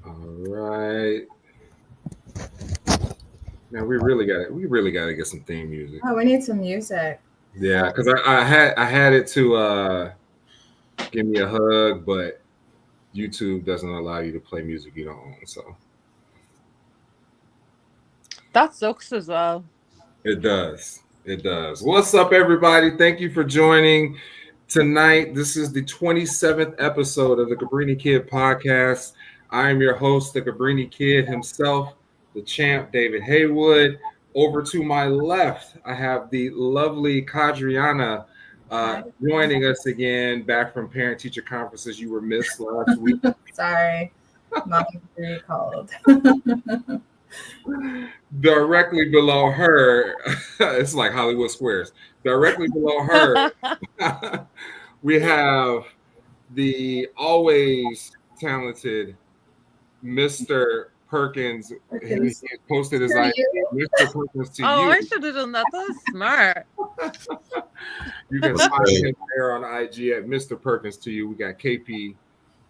All right. Now we really got to get some theme music. Oh, we need some music. Yeah, because I had it to give me a hug, but YouTube doesn't allow you to play music you don't own. So That sucks as well. it does. It does. What's up, everybody? Thank you for joining tonight. This is the 27th episode of the Cabrini Kid podcast. I am your host, the Cabrini Kid himself, the champ, David Haywood. Over to my left, I have the lovely Kadriana joining us again, back from parent teacher conferences. You were missed last week. Sorry, mom recalled. Directly below her, it's like Hollywood Squares. Directly below her, we have the always talented Mr. Perkins. He posted his ID, Mr. Perkins to Oh, you. I should have done that. That's smart. You can find him there on IG at Mr. Perkins to you. We got KP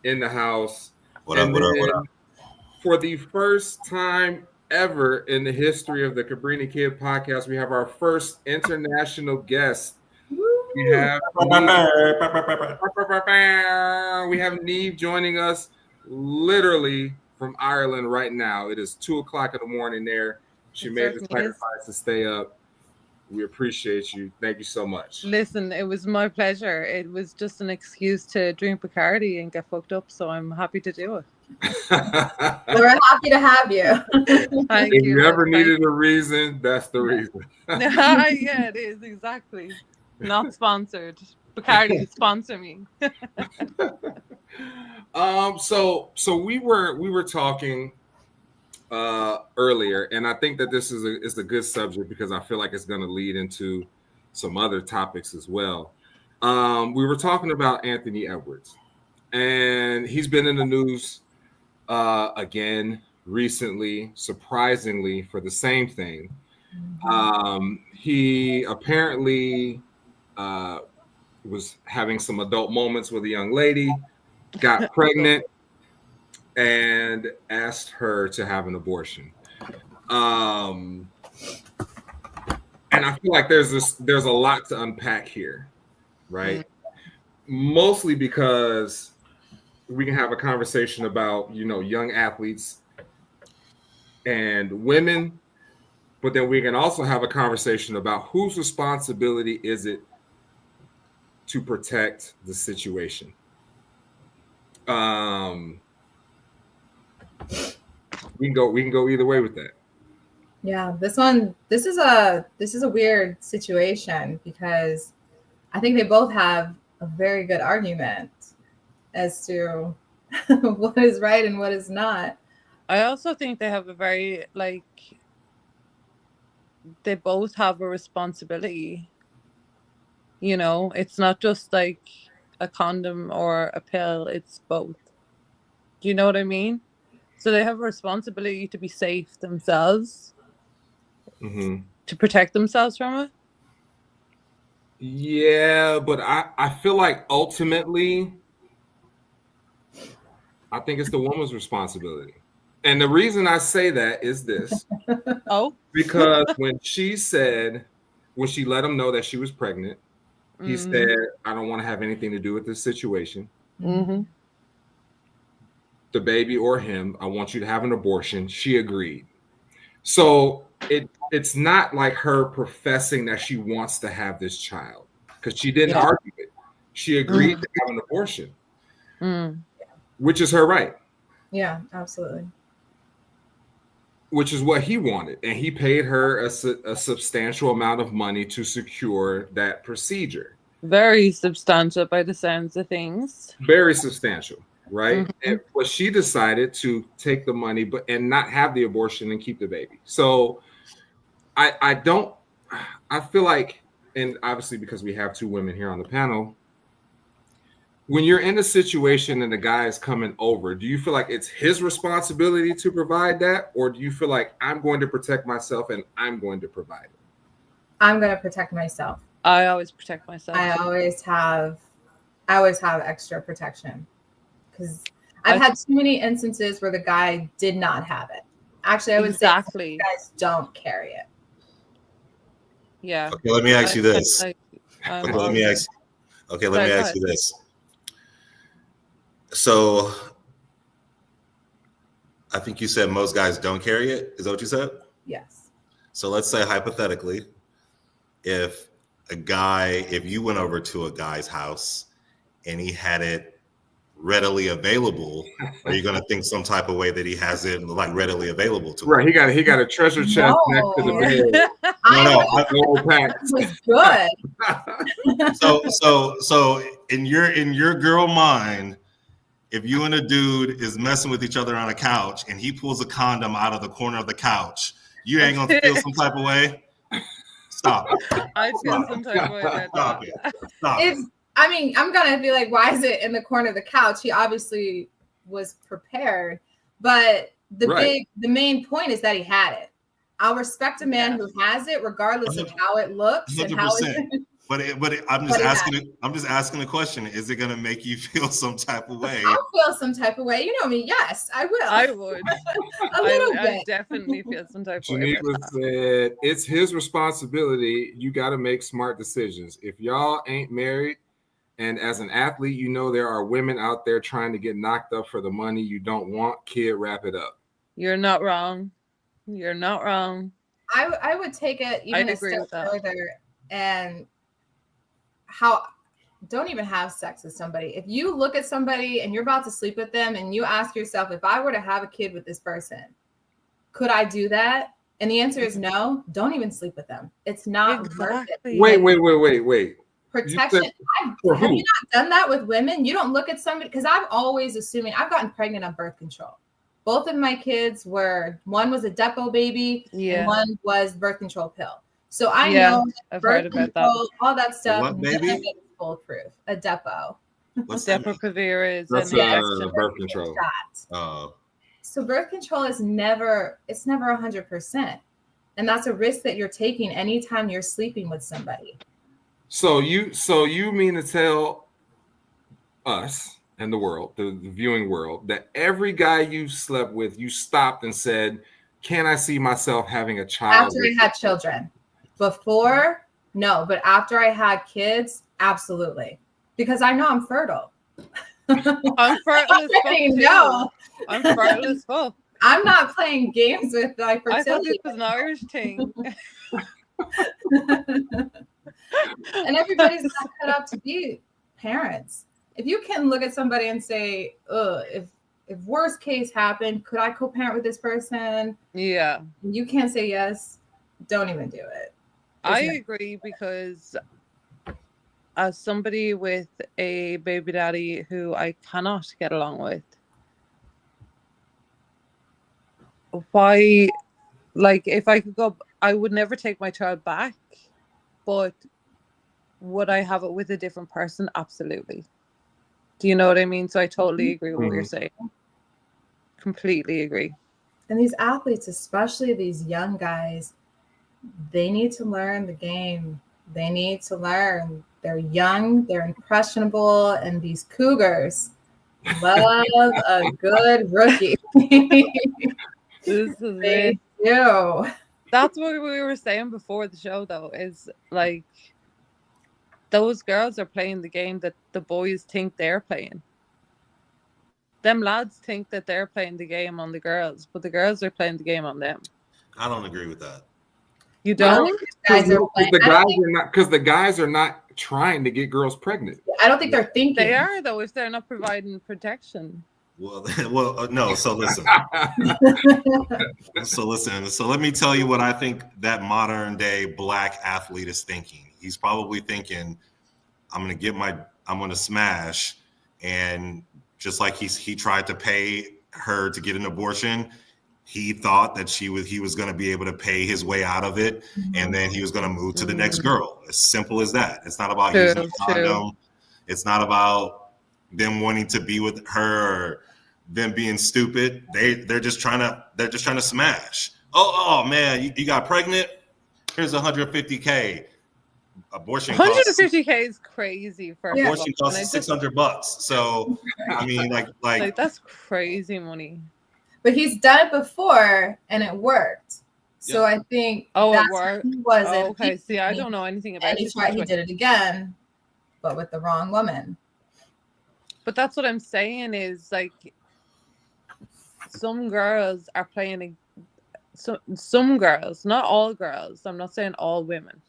in the house. What up? For the first time ever in the history of the Cabrini Kid podcast, we have our first international guest. We have Niamh joining us literally from Ireland right now. It is 2:00 in the morning there. She made the sacrifice to stay up. We appreciate you. Thank you so much. Listen, it was my pleasure. It was just an excuse to drink Bacardi and get fucked up, so I'm happy to do it. We're happy to have you. Thank if you. you ever needed a reason, that's the reason. Yeah, it is exactly. Not sponsored. Bacardi, sponsor me. So we were talking earlier, and I think that this is a good subject because I feel like it's going to lead into some other topics as well. We were talking about Anthony Edwards, and he's been in the news again recently, surprisingly, for the same thing. He apparently was having some adult moments with a young lady, got pregnant, and asked her to have an abortion. And I feel like there's a lot to unpack here, right? Mostly because we can have a conversation about, young athletes and women, but then we can also have a conversation about whose responsibility is it to protect the situation. We can go either way with that. Yeah, this is a weird situation because I think they both have a very good argument as to what is right and what is not. I also think they have a very, they both have a responsibility. It's not just like a condom or a pill, it's both. Do you know what I mean? So they have a responsibility to be safe themselves, to protect themselves from it. Yeah, but I feel like ultimately, I think it's the woman's responsibility. And the reason I say that is this. Because when she let him know that she was pregnant, he said, I don't want to have anything to do with this situation. The baby or him, I want you to have an abortion. She agreed. So it's not like her professing that she wants to have this child because she didn't argue it. She agreed to have an abortion, which is her right. Yeah, absolutely. Which is what he wanted. And he paid her a substantial amount of money to secure that procedure. Very substantial by the sounds of things. Very substantial, right? But she decided to take the money and not have the abortion and keep the baby. So I feel like, and obviously because we have two women here on the panel, when you're in a situation and the guy is coming over, do you feel like it's his responsibility to provide that? Or do you feel like I'm going to protect myself and I'm going to provide it? I'm going to protect myself. I always protect myself. I always have extra protection because I've had too many instances where the guy did not have it. Actually, I would say guys don't carry it. Yeah. Okay, let me ask you this. Okay, let me ask you this. So I think you said most guys don't carry it. Is that what you said? Yes. So let's say hypothetically, if you went over to a guy's house and he had it readily available, are you going to think some type of way that he has it like readily available to him? Right, he got a treasure chest next to the bed. So in your girl mind, if you and a dude is messing with each other on a couch and he pulls a condom out of the corner of the couch, you ain't gonna feel some type of way? Stop it. I feel some type of way about that. Stop it. I mean, I'm gonna be like, why is it in the corner of the couch? He obviously was prepared, but the main point is that he had it. I'll respect a man who has it, regardless of how it looks 100%. And how it. But I'm just asking a question. Is it gonna make you feel some type of way? I'll feel some type of way. You know me. Yes, I will. I would. a little bit. I definitely feel some type of way. Geneva said it's his responsibility. You got to make smart decisions. If y'all ain't married, and as an athlete, you know there are women out there trying to get knocked up for the money you don't want. Kid, wrap it up. You're not wrong. You're not wrong. I would take it even a step further and don't even have sex with somebody. If you look at somebody and you're about to sleep with them and you ask yourself, if I were to have a kid with this person, could I do that? And the answer is no. Don't even sleep with them. It's not worth it. Wait. Protection. Have you not done that with women? You don't look at somebody, because I'm always assuming I've gotten pregnant on birth control. Both of my kids one was a Depo baby, and one was birth control pill. So I know birth control, all that stuff. What baby? Is foolproof. A Depo. What's Depo-Provera is that's birth control. So birth control is never 100%, and that's a risk that you're taking anytime you're sleeping with somebody. So you mean to tell us and the world, the viewing world, that every guy you slept with, you stopped and said, "Can I see myself having a child?" After I had children. Before, no, but after I had kids, absolutely, because I know I'm fertile. I'm fertile I'm fertile as fuck. I'm not playing games with my fertility. I thought this was an Irish thing. And everybody's not cut out to be parents. If you can look at somebody and say, if worst case happened, could I co-parent with this person? Yeah. You can't say yes. Don't even do it. I agree, because as somebody with a baby daddy who I cannot get along with, why, like, if I could go, I would never take my child back, but would I have it with a different person? Absolutely. Do you know what I mean? So I totally agree with what you're saying. Completely agree. And these athletes, especially these young guys, they need to learn the game. They need to learn. They're young, they're impressionable, and these cougars love a good rookie. This is they do. That's what we were saying before the show, though, is like, those girls are playing the game that the boys think they're playing. Them lads think that they're playing the game on the girls, but the girls are playing the game on them. I don't agree with that. You don't? Because the guys are not trying to get girls pregnant. I don't think they're thinking. They are, though, if they're not providing protection. Well, no. So listen. So let me tell you what I think that modern day black athlete is thinking. He's probably thinking, I'm gonna smash, and just like he tried to pay her to get an abortion, he thought that he was going to be able to pay his way out of it, and then he was going to move to the next girl. As simple as that. It's not about using a condom. It's not about them wanting to be with her or them being stupid. They're just trying to smash. Oh man, you got pregnant? Here's $150K. abortion costs $150K is crazy for abortion costs $600. So I mean, like that's crazy money. But he's done it before and it worked. So I think it worked. He wasn't. Okay, see, I don't know anything about it. And he did it again, but with the wrong woman. But that's what I'm saying is like some girls are playing some girls, not all girls. I'm not saying all women,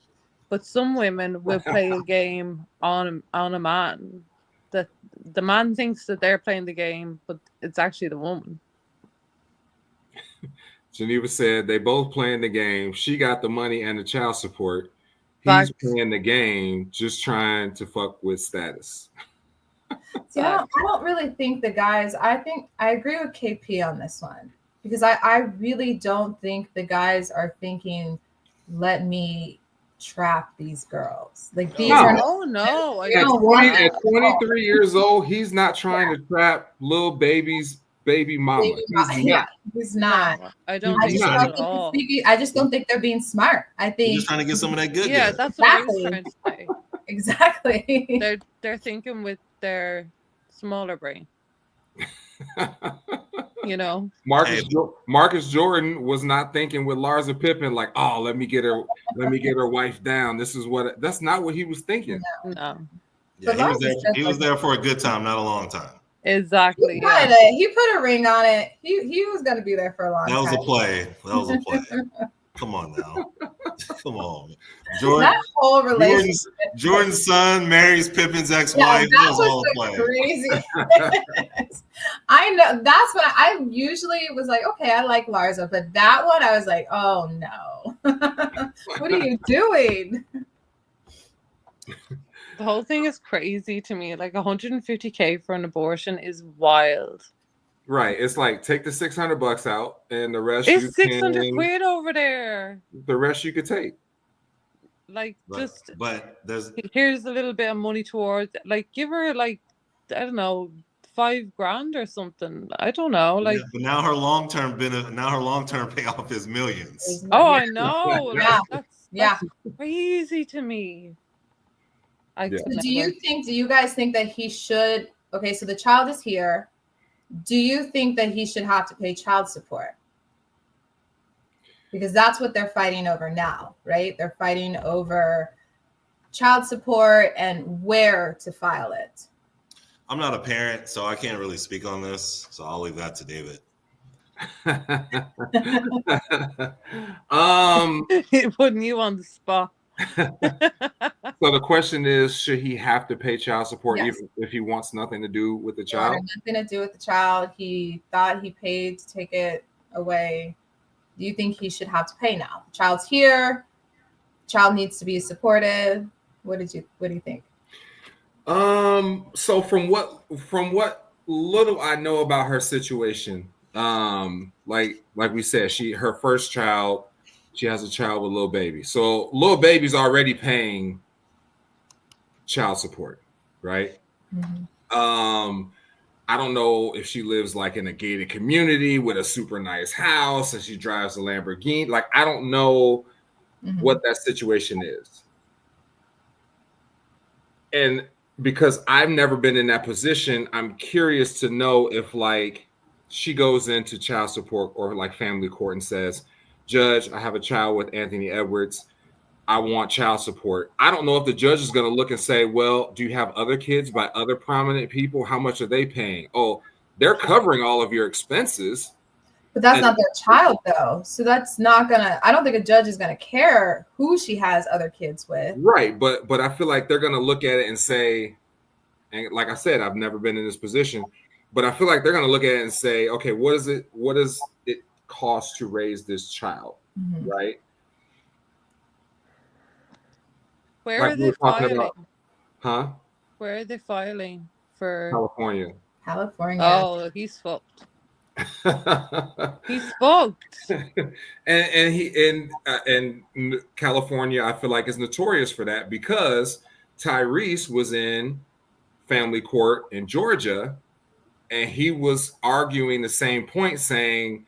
but some women will play a game on a man that the man thinks that they're playing the game, but it's actually the woman. Geneva said they both playing the game. She got the money and the child support. He's playing the game, just trying to fuck with status. See, I don't really think the guys, I agree with KP on this one, because I really don't think the guys are thinking, let me trap these girls. Like these are no. At 23 years old, he's not trying to trap little baby mama. He's not. I don't think so at all. I just don't think they're being smart. I think he's trying to get some of that good. Yeah, that's what I was trying to say. Exactly. They're thinking with their smaller brain. You know, Marcus Jordan was not thinking with Larsa Pippen like, oh, let me get her wife down. That's not what he was thinking. No. Yeah, he was there for a good time, not a long time. Exactly. He put a ring on it. He was going to be there for a long time. That was a play. Come on now. Come on. Jordan, that whole relationship. Jordan's son marries Pippen's ex-wife. That was all a play. Crazy. I know. That's when I usually was like, okay, I like Larsa, but that one I was like, oh no. What are you doing? The whole thing is crazy to me. Like $150K for an abortion is wild. Right. It's like take the $600 out and the rest. It's 600 quid over there. The rest you could take. Like but here's a little bit of money towards like give her like I don't know $5,000 or something. I don't know. Like but now her long-term payoff is millions. Oh, I know. Yeah. That's crazy to me. So do you guys think that he should? Okay, so the child is here. Do you think that he should have to pay child support? Because that's what they're fighting over now, right? They're fighting over child support and where to file it. I'm not a parent, so I can't really speak on this. So I'll leave that to David. Putting you on the spot. So the question is, should he have to pay child support Yes. even if he wants nothing to do with the child? Nothing to do with the child. He thought he paid to take it away. Do you think he should have to pay now? The child's here. Child needs to be supported. What do you think? So from what little I know about her situation, like we said, her first child, she has a child with little baby. So little baby's already paying child support, right? Mm-hmm. I don't know if she lives like in a gated community with a super nice house and she drives a Lamborghini. Like, I don't know what that situation is. And because I've never been in that position, I'm curious to know if like she goes into child support or like family court and says, Judge, I have a child with Anthony Edwards. I want child support. I don't know if the judge is going to look and say, well, do you have other kids by other prominent people? How much are they paying? Oh, they're covering all of your expenses. But that's not their child, though. So that's not I don't think a judge is going to care who she has other kids with. Right. But I feel like they're going to look at it and say, and like I said, I've never been in this position, but I feel like they're going to look at it and say, okay, what does it cost to raise this child? Mm-hmm. Right. Where are they filing? Huh? Where are they filing for? California. Oh, he's fucked. He's fucked. and he in California, I feel like is notorious for that because Tyrese was in family court in Georgia, and he was arguing the same point, saying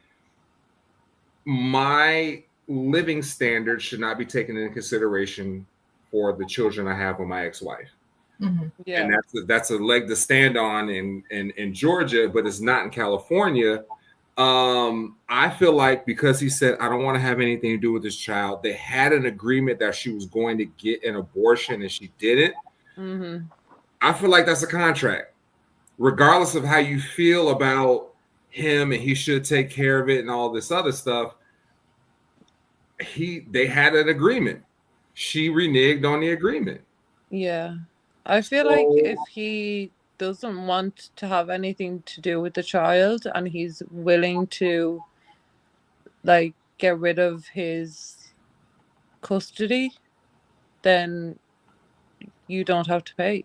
my living standards should not be taken into consideration for the children I have with my ex-wife. Yeah. And that's a leg to stand on in Georgia, but it's not in California. I feel like because he said, I don't want to have anything to do with this child, they had an agreement that she was going to get an abortion and she didn't. I feel like that's a contract. Regardless of how you feel about him and he should take care of it and all this other stuff, they had an agreement. She reneged on the agreement. Yeah. I feel like if he doesn't want to have anything to do with the child and he's willing to like get rid of his custody, then you don't have to pay.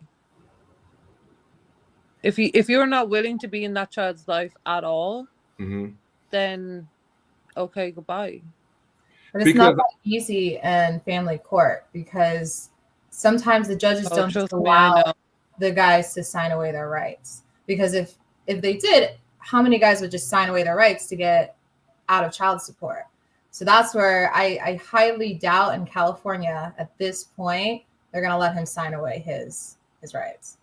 If you're not willing to be in that child's life at all, then okay, goodbye. But it's not that easy in family court because sometimes the judges don't just allow the guys to sign away their rights. Because if they did, how many guys would just sign away their rights to get out of child support? So that's where I highly doubt in California at this point they're going to let him sign away his rights.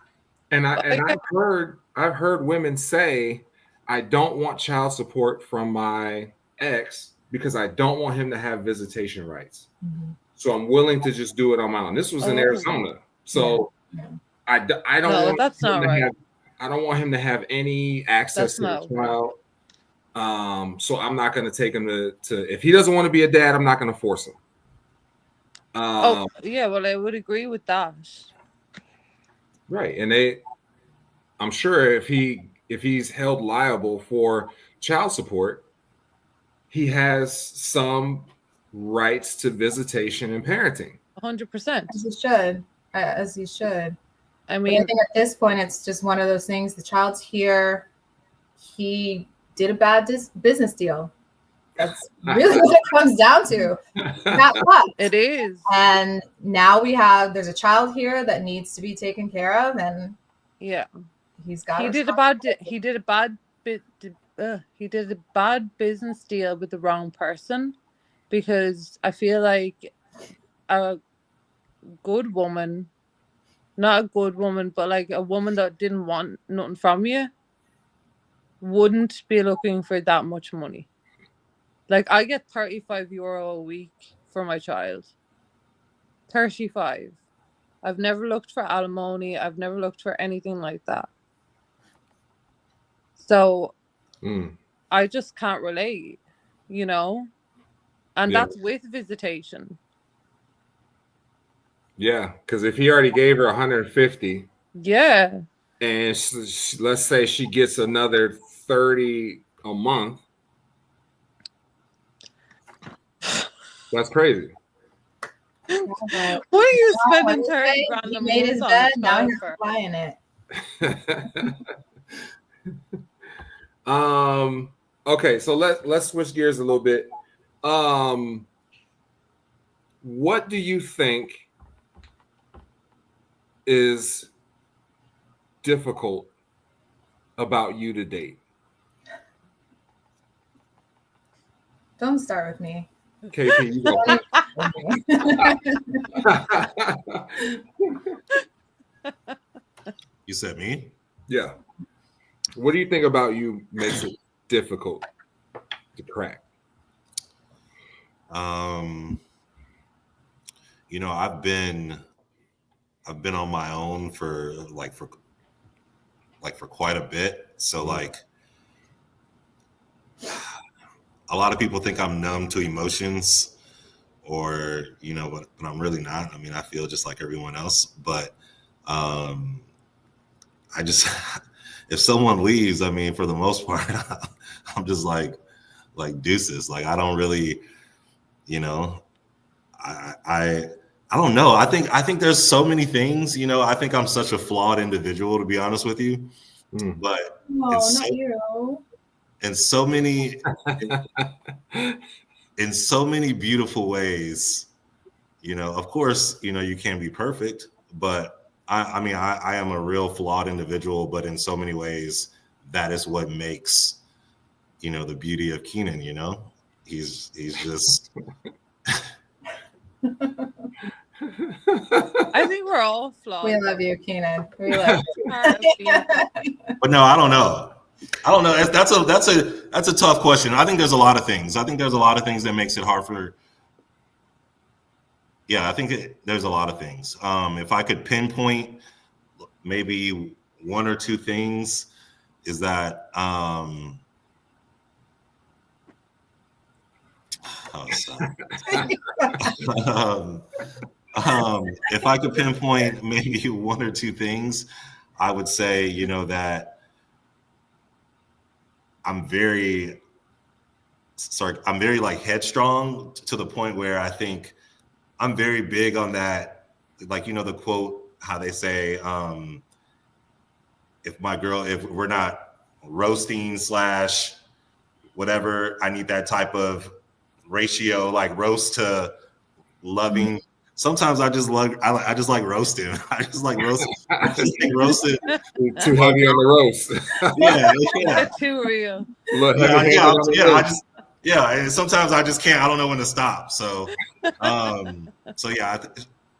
And I've heard women say, I don't want child support from my ex because I don't want him to have visitation rights. So I'm willing to just do it on my own. This was in Arizona. So I don't want that's not right. I don't want him to have any access to the child. So I'm not going to take him to if he doesn't want to be a dad, I'm not going to force him. Well, I would agree with that. Right. And I'm sure if he's held liable for child support, he has some rights to visitation and parenting. 100%. As he should. I mean, I think at this point, it's just one of those things. The child's here. He did a bad business deal. That's really what it comes down to. It is. And now there's a child here that needs to be taken care of. And he's got. He did a bad business deal with the wrong person, because I feel like a good woman, not a good woman, but like a woman that didn't want nothing from you, wouldn't be looking for that much money. Like, I get €35 a week for my child. 35. I've never looked for alimony. I've never looked for anything like that. So I just can't relate, and that's with visitation. Yeah, because if he already gave her 150, and let's say she gets another 30 a month, that's crazy. What are you spending 30 grand a month made his bed, now you're flying it. Okay, so let's switch gears a little bit. What do you think is difficult about you to date? Don't start with me. KP, you go. You said me? Yeah. What do you think about you makes it difficult to crack? I've been on my own for quite a bit. So like a lot of people think I'm numb to emotions, or but I'm really not. I mean, I feel just like everyone else, but I just if someone leaves, I mean, for the most part, I'm just like deuces. Like, I don't really, I don't know. I think there's so many things, I think I'm such a flawed individual, to be honest with you. But in so many beautiful ways, of course, you can't be perfect, but I mean, I am a real flawed individual, but in so many ways, that is what makes, the beauty of Keinon, he's just. I think we're all flawed. We love you, Keinon. We love you. But no, I don't know. That's a tough question. I think there's a lot of things. I think there's a lot of things that makes it hard for. Yeah, I think there's a lot of things. If I could pinpoint maybe one or two things, is that if I could pinpoint maybe one or two things, I would say, that I'm very like headstrong to the point where I think I'm very big on that. Like, the quote, how they say, if we're not roasting / whatever, I need that type of ratio, like roast to loving. Sometimes I just like roasting. I just like roasting. Roasted. Too heavy on the roast. Yeah. It's too real. And sometimes I just can't. I don't know when to stop. So, yeah,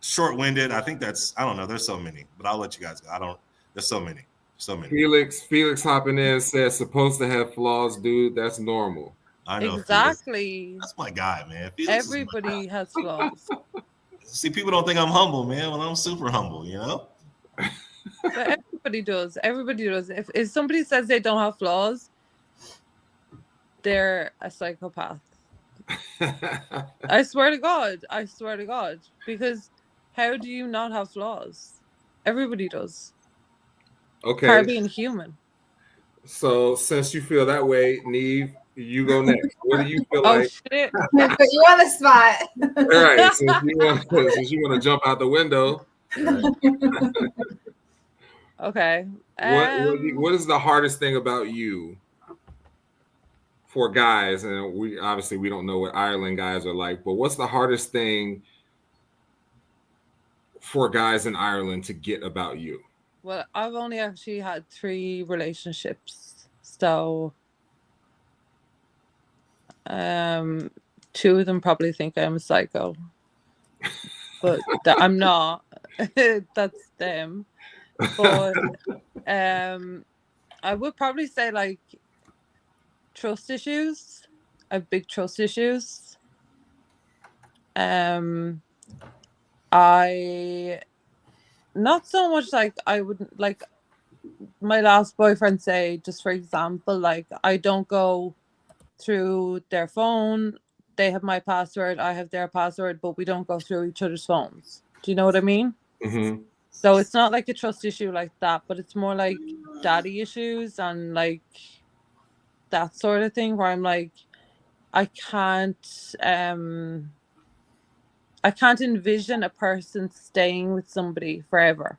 short-winded. I think that's. I don't know. There's so many, but I'll let you guys go. There's so many. Felix hopping in says supposed to have flaws, dude. That's normal. I know. Exactly. Felix. That's my guy, man. Everybody has flaws. See, people don't think I'm humble, man. Well, I'm super humble, But everybody does. If somebody says they don't have flaws, they're a psychopath. I swear to God. Because how do you not have flaws? Everybody does. Okay. Part of being human. So since you feel that way, Niamh, you go next. What do you feel like? Oh shit! Put you on the spot. All right. Since you want to jump out the window. Okay. What is the hardest thing about you for guys? And we don't know what Ireland guys are like, but what's the hardest thing for guys in Ireland to get about you? Well, I've only actually had 3 relationships, so 2 of them probably think I'm a psycho, but I'm not. That's them. But I would probably say like trust issues. I have big trust issues. I not so much like I wouldn't like my last boyfriend say, just for example, like I don't go through their phone. They have my password, I have their password, but we don't go through each other's phones. Do you know what I mean? Mm-hmm. So it's not like a trust issue like that, but it's more like daddy issues and like that sort of thing where I'm like, I can't envision a person staying with somebody forever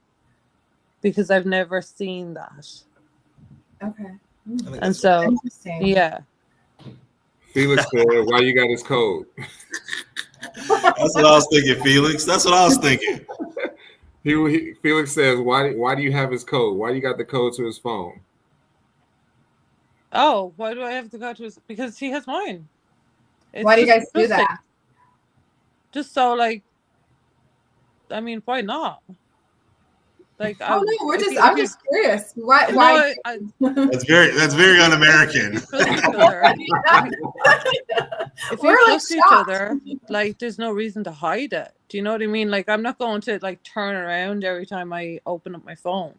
because I've never seen that. Okay. And so, yeah. Felix said, why you got his code? That's what I was thinking, Felix. That's what I was thinking. Felix says, why do you have his code? Why do you got the code to his phone? Oh, why do I have to go to his? Because he has mine. Why do you guys do that? Just so, like, I mean, why not? Like, I'm just curious. Why? That's very un-American. If you trust each other, like, there's no reason to hide it. Do you know what I mean? Like, I'm not going to like turn around every time I open up my phone.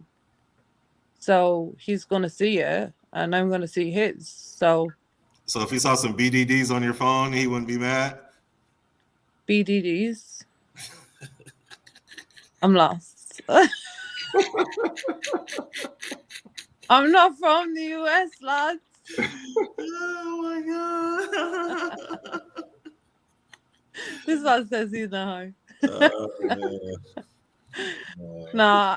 So he's gonna see it, and I'm gonna see his. So if he saw some BDDs on your phone, he wouldn't be mad. BDDs. I'm lost. I'm not from the US, lads. Oh my god. This one says he's not high. Nah.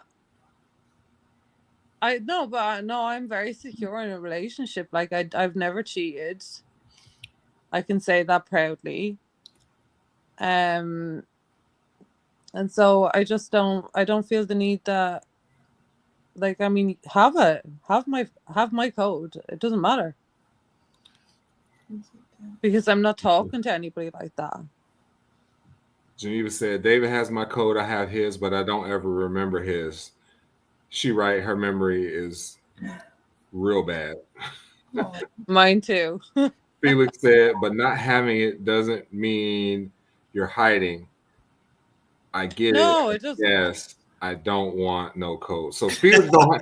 I'm very secure in a relationship. Like I've never cheated. I can say that proudly. And so I don't feel the need that, like, I mean, have my code. It doesn't matter. Because I'm not talking to anybody like that. Geneva said, David has my code, I have his, but I don't ever remember his. She right, her memory is real bad. Mine too. Felix said, but not having it doesn't mean you're hiding. I get No, it. it doesn't. Yes, I don't want no code. So Felix don't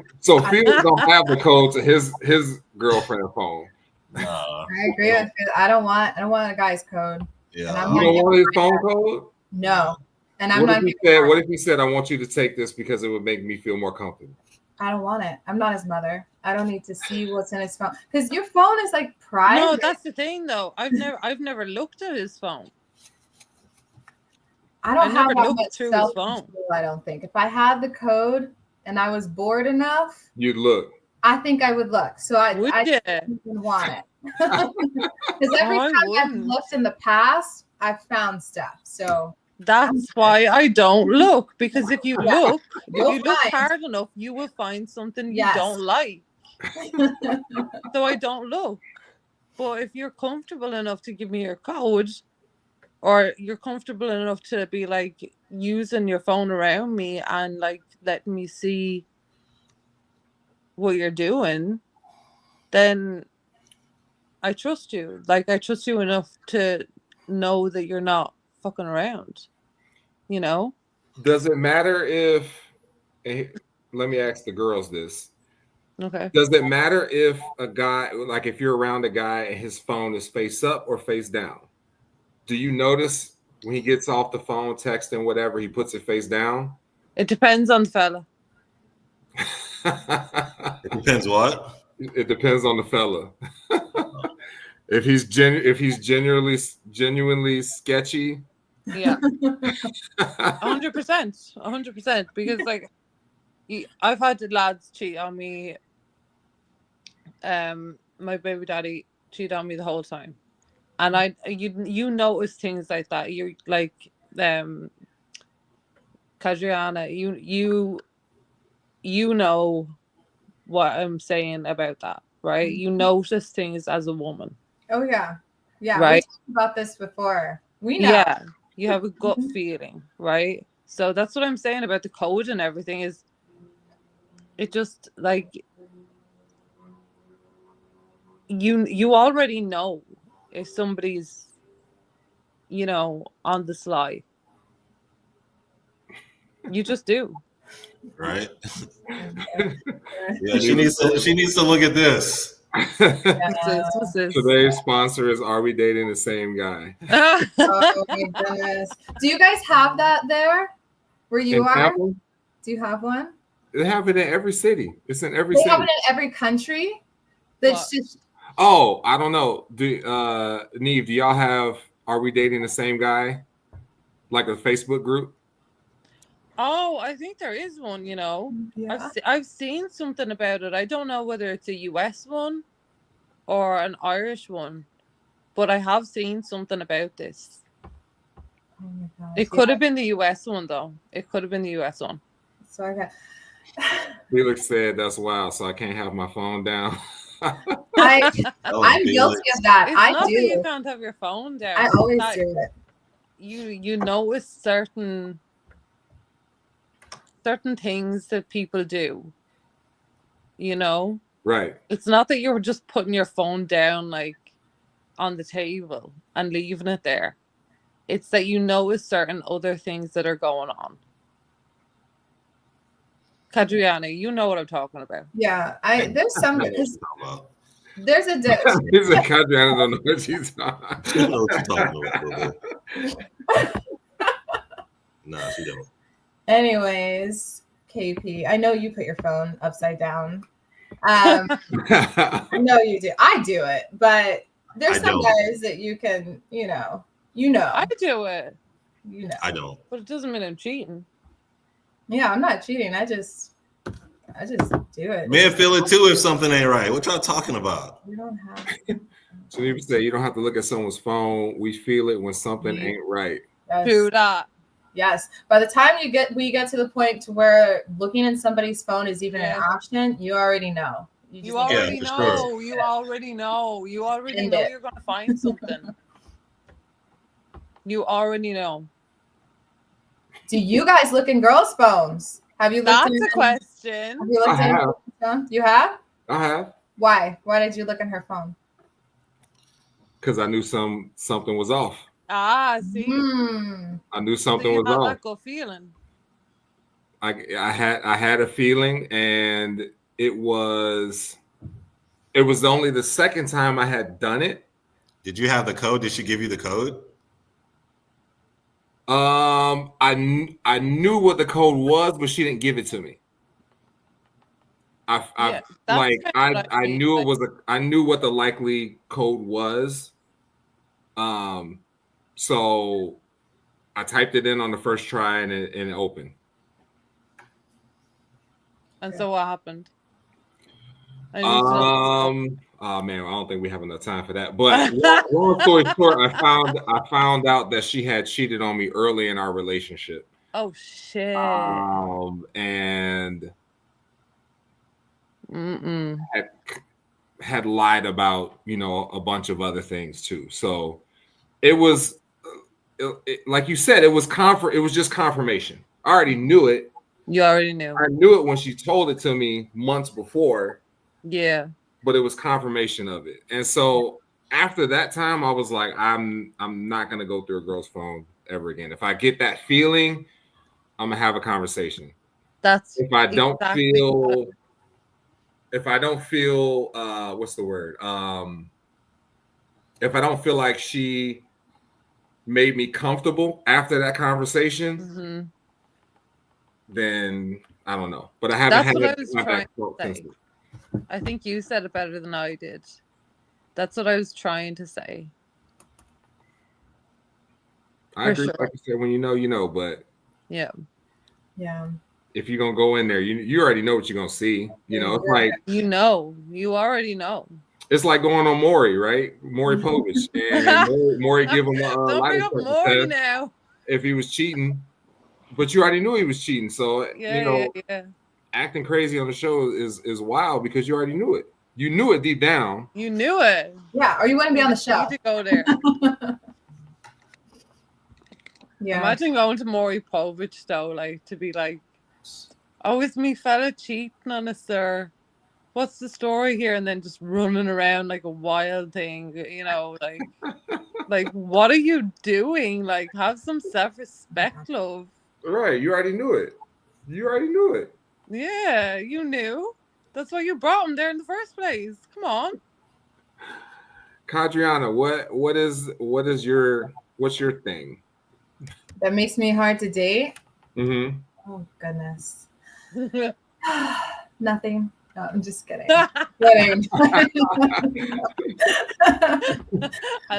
have the code to his girlfriend's phone. Nah. I agree with you. I don't want a guy's code. Yeah. And I'm You not don't want his giving phone mine. code? No. And I'm What not if he giving said, mine. what if he said, I want you to take this because it would make me feel more comfortable? I don't want it. I'm not his mother. I don't need to see what's in his phone. Because your phone is like private. No, that's the thing though. I've never looked at his phone. I don't have never that looked much through his phone. self-control, I don't think. If I had the code and I was bored enough, You'd look. I think I would look. So I Would didn't you? even want it. Because every I time I've wouldn't. looked in the past, I've found stuff. So That's why I don't look. Because if you Yeah. look, You'll if you look find. hard enough, you will find something you Yes. don't like. So I don't look. But if you're comfortable enough to give me your code, or you're comfortable enough to be like using your phone around me and like letting me see what you're doing, then I trust you. Like I trust you enough to know that you're not fucking around. You know? Does it matter if let me ask the girls this. Okay. Does it matter if a guy, like if you're around a guy and his phone is face up or face down? Do you notice when he gets off the phone, texting, whatever, he puts it face down? It depends on the fella. It depends what? It depends on the fella. If he's genuinely sketchy. Yeah. 100%. 100%. Because like I've had lads cheat on me. My baby daddy cheated on me the whole time. And you notice things like that. You're like Kadriana, you know what I'm saying about that, right? You notice things as a woman. Oh yeah. Yeah. Right. We talked about this before. We know. Yeah. You have a gut feeling, right? So that's what I'm saying about the code and everything is it just like you already know if somebody's, you know, on the sly. You just do. Right? Yeah, she needs to look at this. What's this? Today's sponsor is Are We Dating the Same Guy? Oh my goodness. Do you guys have that there where you In are? Tampa? Do you have one? They have it in every city. It's in every They city. have it in every country. That's What? just Oh, I don't know. Niamh, do y'all have Are We Dating the Same Guy? Like a Facebook group? Oh, I think there is one, you know. yeah. I've seen something about it. I don't know whether it's a US one or an Irish one, but I have seen something about this. Oh my gosh. It could have been the US one, though. It could have been the US one. So I got Felix said that's wild, so I can't have my phone down. I'm guilty of that. It's I not that you do. can't have your phone down. I always That do it. You notice certain things that people do. You know? Right. It's not that you're just putting your phone down like on the table and leaving it there. It's that you notice certain other things that are going on. Kadriana, you know what I'm talking about. Yeah. There's some because Well, there's a He's a country. I don't know what she's she knows what you're talking about. Nah, she don't. anyways, KP. I know you put your phone upside down. I know you do. I do it, but there's I some don't. guys that you can, you know. I do it, You know. I don't. but it doesn't mean I'm cheating. Yeah, I'm not cheating. I just do it. Men feel it too if something ain't right. What y'all talking about? You don't have So you say you don't have to look at someone's phone. We feel it when something ain't right. yes. Do that. Yes. By the time we get to the point to where looking in somebody's phone is even an option, you already know. You already for know. sure. You already know. You already End know it. you're gonna find something. You already know. Do you guys look in girls' phones? Have you looked? That's a question. Have you looked in her phone? You have? I have. Why? Why did you look in her phone? Because I knew something was off. Ah, see. I knew something so you was had off. that good feeling. I had a feeling, and it was only the second time I had done it. Did you have the code? Did she give you the code? I knew what the code was, but she didn't give it to me. I knew it was I knew what the likely code was. So I typed it in on the first try, and it opened. And so what happened? Oh man, I don't think we have enough time for that. But long story short, I found out that she had cheated on me early in our relationship. Oh shit. And had lied about, a bunch of other things too. So it was like you said, it was just confirmation. I already knew it. You already knew. I knew it when she told it to me months before. Yeah. But it was confirmation of it. And so after that time, I was like, I'm not gonna go through a girl's phone ever again. If I get that feeling, I'm gonna have a conversation. If I don't feel what's the word? If I don't feel like she made me comfortable after that conversation, then I don't know. But I haven't had what I was trying to say. since. I think you said it better than I did. That's what I was trying to say. I agree. Sure. Like you said, when you know, but yeah. If you're gonna go in there, you already know what you're gonna see. It's like you already know. It's like going on Maury, right? Maury Povich, and Maury give him a don't bring up Maury now. If he was cheating, but you already knew he was cheating, so yeah. Acting crazy on the show is wild because you already knew it. You knew it deep down. You knew it. Yeah, or you wouldn't be on the show. You need to go there. Yeah. Imagine going to Maury Povich though, like to be like, "Oh, is me fella cheating on us, sir? What's the story here?" And then just running around like a wild thing, like what are you doing? Like, have some self-respect, love. Right, you already knew it. Yeah, you knew. That's why you brought him there in the first place. Come on. Kadriana, what's your thing? That makes me hard to date? Mm-hmm. Oh goodness. Nothing. No, I'm just kidding. I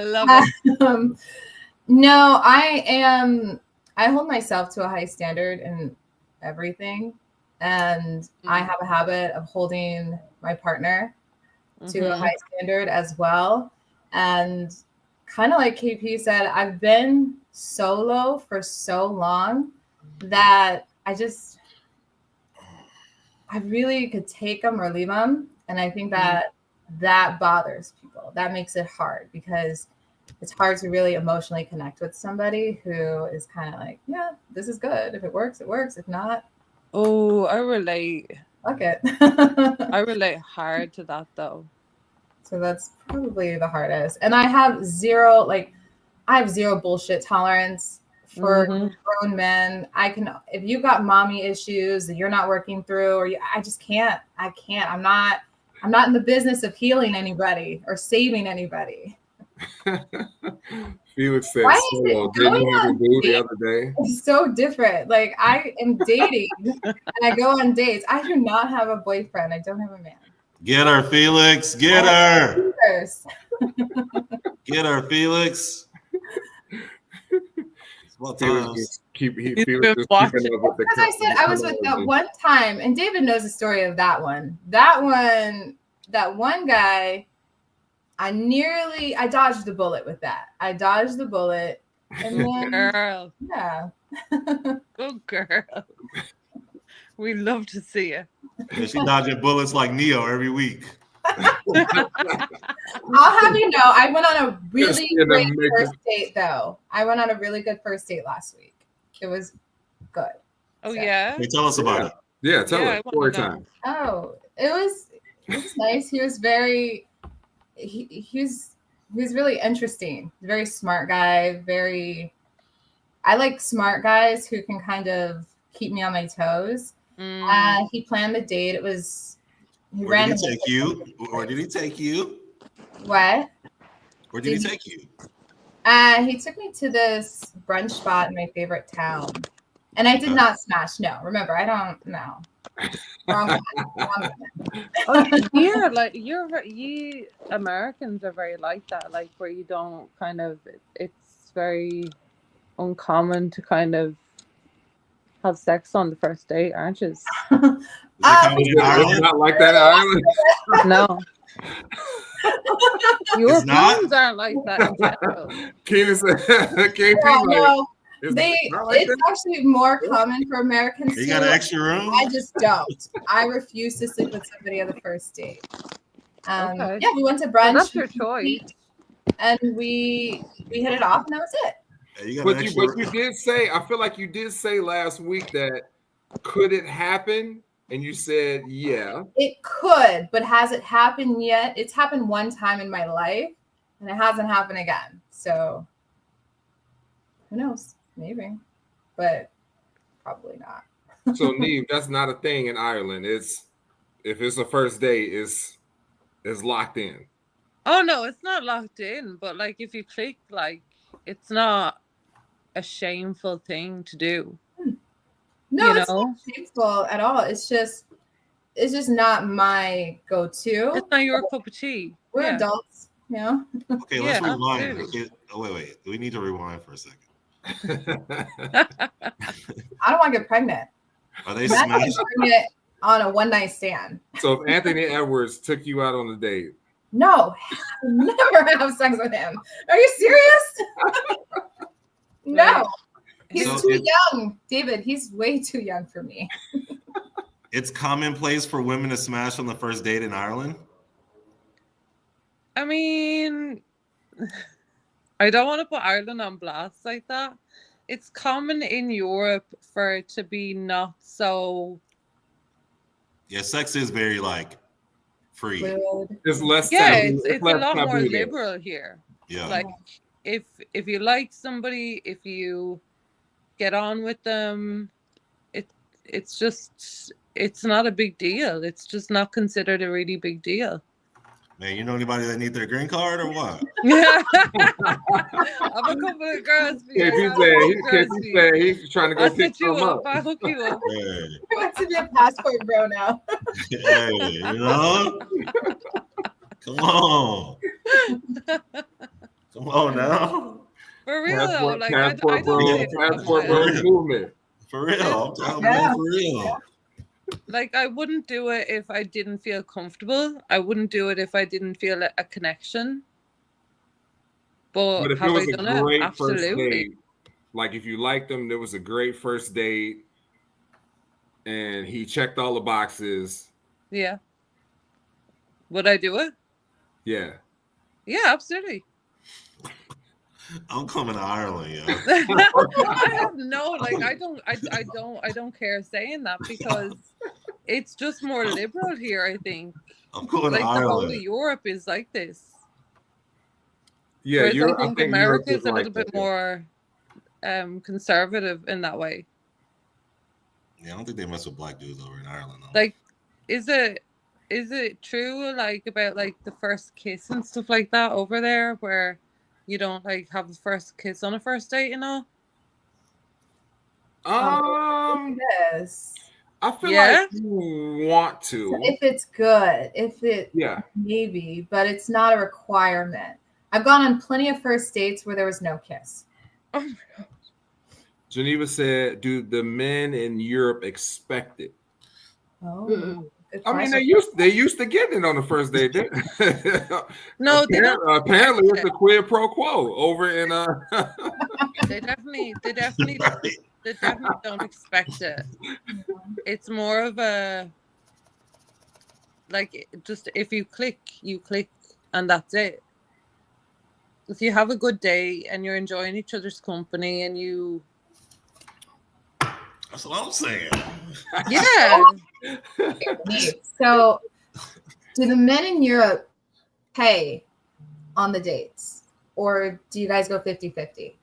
love it. No, I hold myself to a high standard in everything. And I have a habit of holding my partner to a high standard as well. And kind of like KP said, I've been solo for so long that I really could take them or leave them. And I think that bothers people. That makes it hard because it's hard to really emotionally connect with somebody who is kind of like, yeah, this is good. If it works, it works. If not. Oh, I relate. Fuck it. I relate hard to that though. So that's probably the hardest. And I have zero bullshit tolerance for grown men. If you got mommy issues that you're not working through, I just can't. I'm not in the business of healing anybody or saving anybody. Felix said solo. Didn't you have a boo the other day? It's so different. Like I am dating and I go on dates. I do not have a boyfriend. I don't have a man. Get her, Felix. Get her. Get her, Felix. Well, Felix keeping up with the. As I said, I was with that one time, and David knows the story of that one. That one guy. I dodged the bullet with that. I dodged the bullet. And then, girl. Yeah. Good girl. We love to see you. Yeah, she dodging bullets like Neo every week. I'll have you know, I went on a really great first date, though. I went on a really good first date last week. It was good. Oh So- yeah. Hey, tell us about it. Yeah, tell Yeah, us. I Story wanna know. time. Oh, it was nice. He was very he's really interesting. Very smart guy, I like smart guys who can kind of keep me on my toes. He planned the date. It was he Where ran did he take you? Where did he take you? What? Where did he take you? He took me to this brunch spot in my favorite town. And I did Okay. not smash. No, remember, I don't know. Wrong one. Oh, yeah, like you Americans are very like that, like where you don't kind of. It's very uncommon to kind of have sex on the first date, aren't you? Is it common in It's Ireland? not like that in Ireland. No. It's Europeans not? aren't like that in general. Keenan said, KP Yeah, like, no, it's not like it's that. actually more common for Americans You to. got an extra room? I just don't. I refuse to sleep with somebody on the first date. Okay. Yeah, we went to Well, brunch. that's your choice. And we hit it off, and that was it. Yeah, you got But an you, extra but you did say, I feel like you did say last week that could it happen? And you said, yeah. It could, but has it happened yet? It's happened one time in my life, and it hasn't happened again. So who knows? Maybe, but probably not. So Niamh, that's not a thing in Ireland. It's if it's a first date, it's locked in. Oh no, it's not locked in, but like if you click, like it's not a shameful thing to do. No, You it's know? not shameful at all. It's just not my go-to. It's not your cup of tea. We're Yeah. adults, you know. Okay, let's Yeah, rewind. absolutely. Okay, oh, wait. We need to rewind for a second. I don't want to get pregnant. Are they Imagine getting smashed? pregnant on a one-night stand. So if Anthony Edwards took you out on a date, No, never have sex with him. Are you serious? No, he's So too young, David. He's way too young for me. It's commonplace for women to smash on the first date in Ireland? I mean, I don't want to put Ireland on blast like that. It's common in Europe for it to be not so. Yeah, sex is very like free. Fluid. it's less. Yeah, taboo. it's a less lot more taboo there. liberal here. Yeah. Like if you like somebody, if you get on with them, it's just it's not a big deal. It's just not considered a really big deal. Man, you know anybody that need their green card or what? Yeah. I'm a couple of girls for you. KP said he's trying to go I'll pick set you some up. up. I'll hook you up. Hey, He wants to be a passport bro now. hey, you know? Come on. Come on now. For real though, like I passport don't say passport that. bro movement. For real. I'm telling Yeah. you, for real. Like I wouldn't do it if I didn't feel comfortable. I wouldn't do it if I didn't feel a connection. But But if it have was I a done it? great first Absolutely. date, like if you liked him, there was a great first date, and he checked all the boxes. Yeah. Would I do it? Yeah. Yeah, absolutely. I'm coming to Ireland, yo. I have no like I don't care saying that because it's just more liberal here, I think. I'm going Like to the whole of Ireland. Europe is like this. Yeah, Whereas Europe, I think Europe America is is a like little bit that. more conservative in that way. Yeah, I don't think they mess with black dudes over in Ireland, though. Like, is it true like about like the first kiss and stuff like that over there where you don't like have the first kiss on a first date, you know? Yes. I feel Yeah? like you want to. If it's good, Yeah. maybe, but it's not a requirement. I've gone on plenty of first dates where there was no kiss. Oh, Geneva said, "Do the men in Europe expect it?" Oh, Mm-mm. good I mean, question. they used to getting it on the first date. no, they don't. Apparently, it's a quid pro quo over in They definitely Right. they definitely don't expect it. It's more of a like just if you click, and that's it. If you have a good day and you're enjoying each other's company and you That's what I'm saying. Yeah. So, do the men in Europe pay on the dates, or do you guys go 50-50?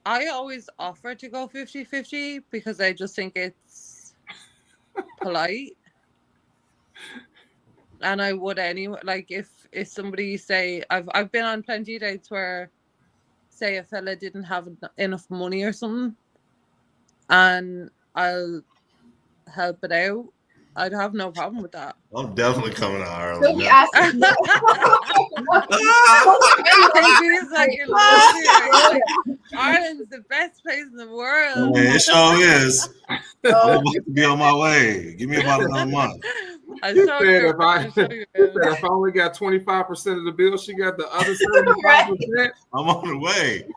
I always offer to go 50-50 because I just think it's polite. And I would anyway. Like if somebody say I've been on plenty of dates where, say, a fella didn't have enough money or something, and I'll help it out. I'd have no problem with that. I'm definitely coming out early. So we asked. I think he's like, you're like, Ireland's the best place in the world. Man, it sure is. I'm about to be on my way. Give me about another month. I You saw said you. if I only got 25% of the bill, she got the other 75%. I'm on the way.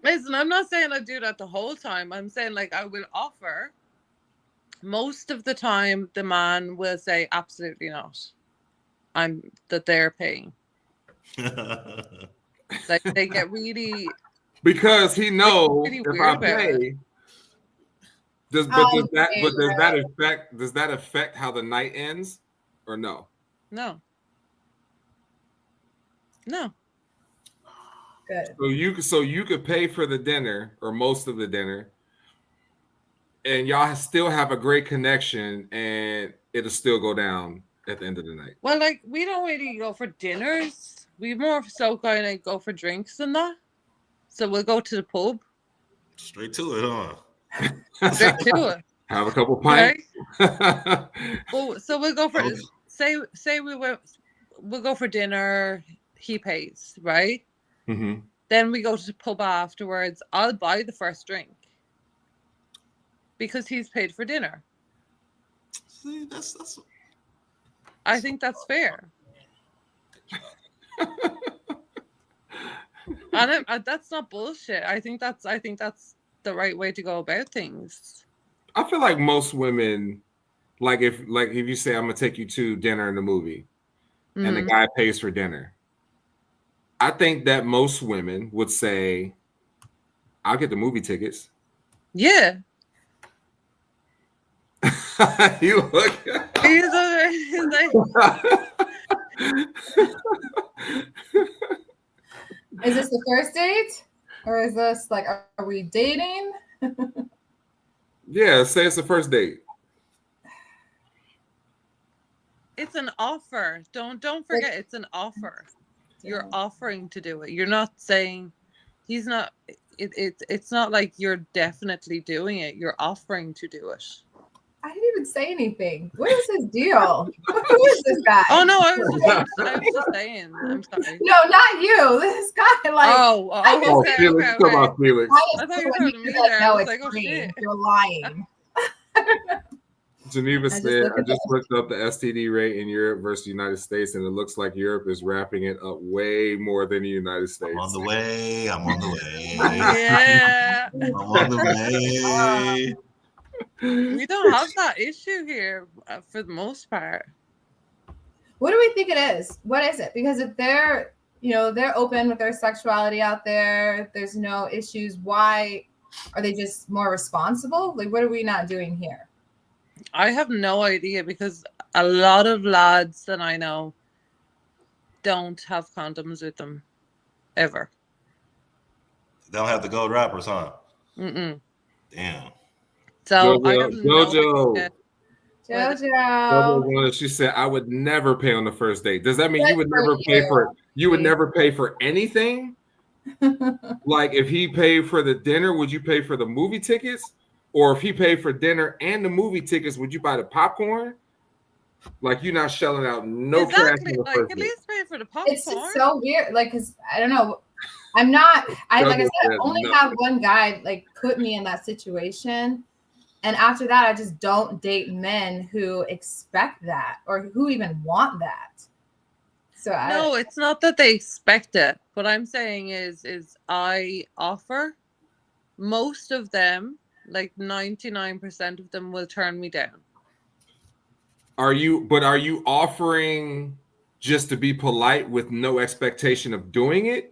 Listen, I'm not saying I do that the whole time. I'm saying like I will offer. Most of the time, the man will say absolutely not. That they're paying. Like they get really, because he knows really if I pay. Does that affect how the night ends, or no? No. Good. So you could pay for the dinner or most of the dinner, and y'all still have a great connection, and it'll still go down at the end of the night. Well, like we don't really go for dinners. We more so kind of go for drinks than that. So we'll go to the pub. Straight to it, huh? Straight to it. Have a couple pints. Right? Well, so we'll go for say we'll go for dinner. He pays, right? Mm-hmm. Then we go to the pub afterwards. I'll buy the first drink because he's paid for dinner. See, that's. I think that's fair. And that's not bullshit. I think that's the right way to go about things. I feel like most women, like if you say I'm gonna take you to dinner in the movie, and the guy pays for dinner, I think that most women would say, "I'll get the movie tickets." Yeah. You look. He's like, is this the first date, or is this like, are we dating? Yeah, say it's the first date. it's an offer. Don't forget, it's an offer. You're offering to do it. You're not saying he's not. It's not like you're definitely doing it. You're offering to do it. I didn't even say anything. What is his deal? Who is this guy? Oh no, I was just saying. I'm sorry. No, not you. This guy, like. Okay, Felix, okay. come on, Felix. I thought you were talking to me there. No, I was it's like, oh green. shit. You're lying. Geneva said, I just looked up the STD rate in Europe versus the United States, and it looks like Europe is wrapping it up way more than the United States. I'm on the way. Yeah. I'm on the way. We don't have that issue here for the most part. What do we think it is? What is it? Because if they're open with their sexuality out there, there's no issues. Why are they just more responsible? Like, what are we not doing here? I have no idea, because a lot of lads that I know don't have condoms with them ever. They don't have the gold wrappers, huh? Mm-mm. Damn. So Jojo, I have no idea. Jojo. She said, "I would never pay on the first date." Does that mean you would never pay for? You would never pay for anything? Like if he paid for the dinner, would you pay for the movie tickets? Or if he paid for dinner and the movie tickets, would you buy the popcorn? Like you're not shelling out no cash. Like at least pay for the popcorn. It's just so weird. Like, cause I don't know. I'm not. I only have one guy like put me in that situation. And after that, I just don't date men who expect that or who even want that. So no, it's not that they expect it. What I'm saying is I offer. Most of them, like 99% of them, will turn me down. Are you offering just to be polite with no expectation of doing it?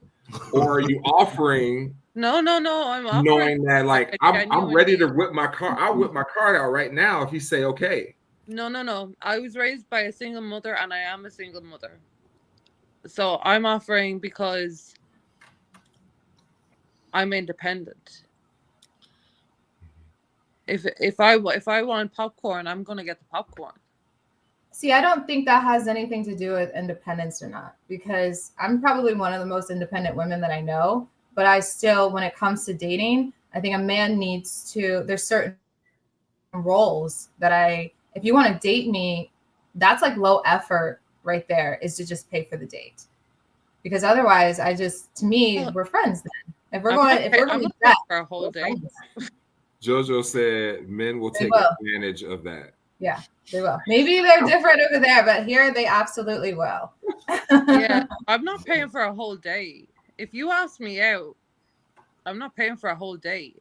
or are you offering? No. I'm offering, knowing that like I'm ready to genuinely. whip my car. I'll whip my card out right now if you say okay. No. I was raised by a single mother, and I am a single mother. So I'm offering because I'm independent. If I want popcorn, I'm gonna get the popcorn. See, I don't think that has anything to do with independence or not, because I'm probably one of the most independent women that I know. But I still, when it comes to dating, I think a man needs to, there's certain roles that if you want to date me, that's like low effort right there, is to just pay for the date. Because otherwise, to me, we're friends then. If we're going to pay for a whole day. Jojo said men will take advantage of that. Yeah, they will. Maybe they're different over there, but here they absolutely will. Yeah, I'm not paying for a whole day. If you ask me out, I'm not paying for a whole day.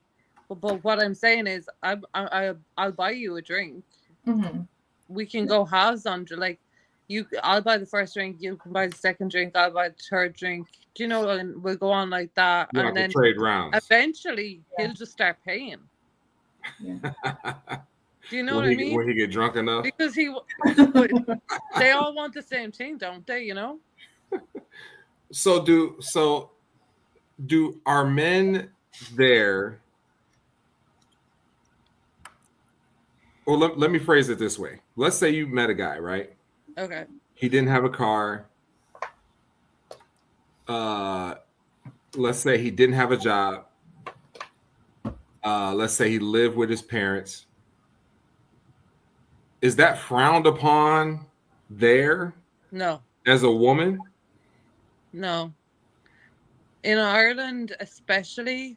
But what I'm saying is, I'll buy you a drink. Mm-hmm. We can go halves on, like, I'll buy the first drink, you can buy the second drink, I'll buy the third drink. Do you know? And we'll go on like that, you and then trade rounds. Eventually, he'll just start paying. Yeah. Do you know what I mean? When he get drunk enough? Because they all want the same thing, don't they? You know. So do our men there? Well, let me phrase it this way. Let's say you met a guy, right? Okay. He didn't have a car. Let's say he didn't have a job. Let's say he lived with his parents. Is that frowned upon there? No. As a woman? No. In Ireland, especially,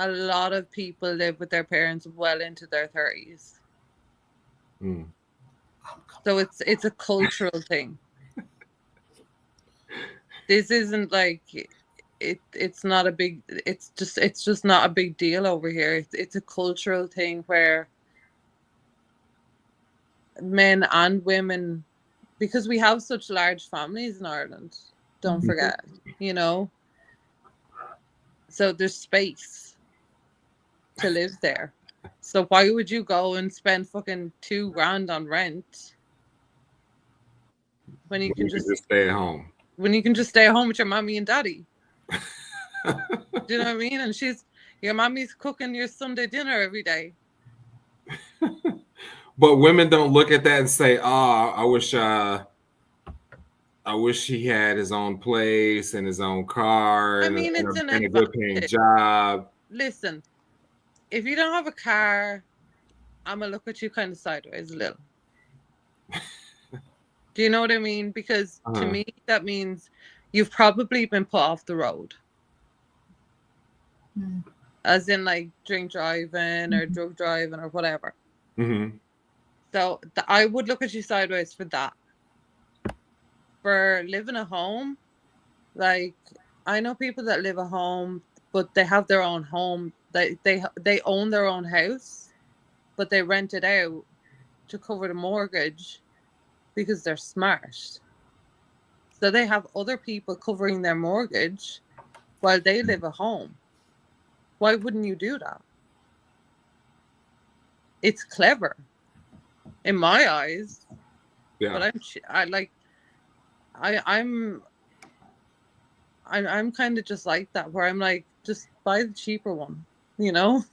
a lot of people live with their parents well into their 30s. Mm. So it's a cultural thing. This isn't like it's not a big, it's just not a big deal over here. It's a cultural thing where men and women, because we have such large families in Ireland, don't forget, you know. So there's space to live there. So why would you go and spend fucking $2,000 on rent when you can just stay at home? When you can just stay at home with your mommy and daddy. Do you know what I mean? And your mommy's cooking your Sunday dinner every day. But women don't look at that and say, "Oh, I wish he had his own place and his own car and a good paying job." Listen, if you don't have a car, I'm gonna look at you kind of sideways a little. Do you know what I mean? Because to me, that means you've probably been put off the road. Mm. As in like drink driving or drug driving or whatever. Mm-hmm. So I would look at you sideways for that. For living at home, like I know people that live at home, but they have their own home. They own their own house, but they rent it out to cover the mortgage because they're smart. So they have other people covering their mortgage while they live at home. Why wouldn't you do that? It's clever, in my eyes. Yeah. But I'm kind of just like that, where I'm like, just buy the cheaper one, you know?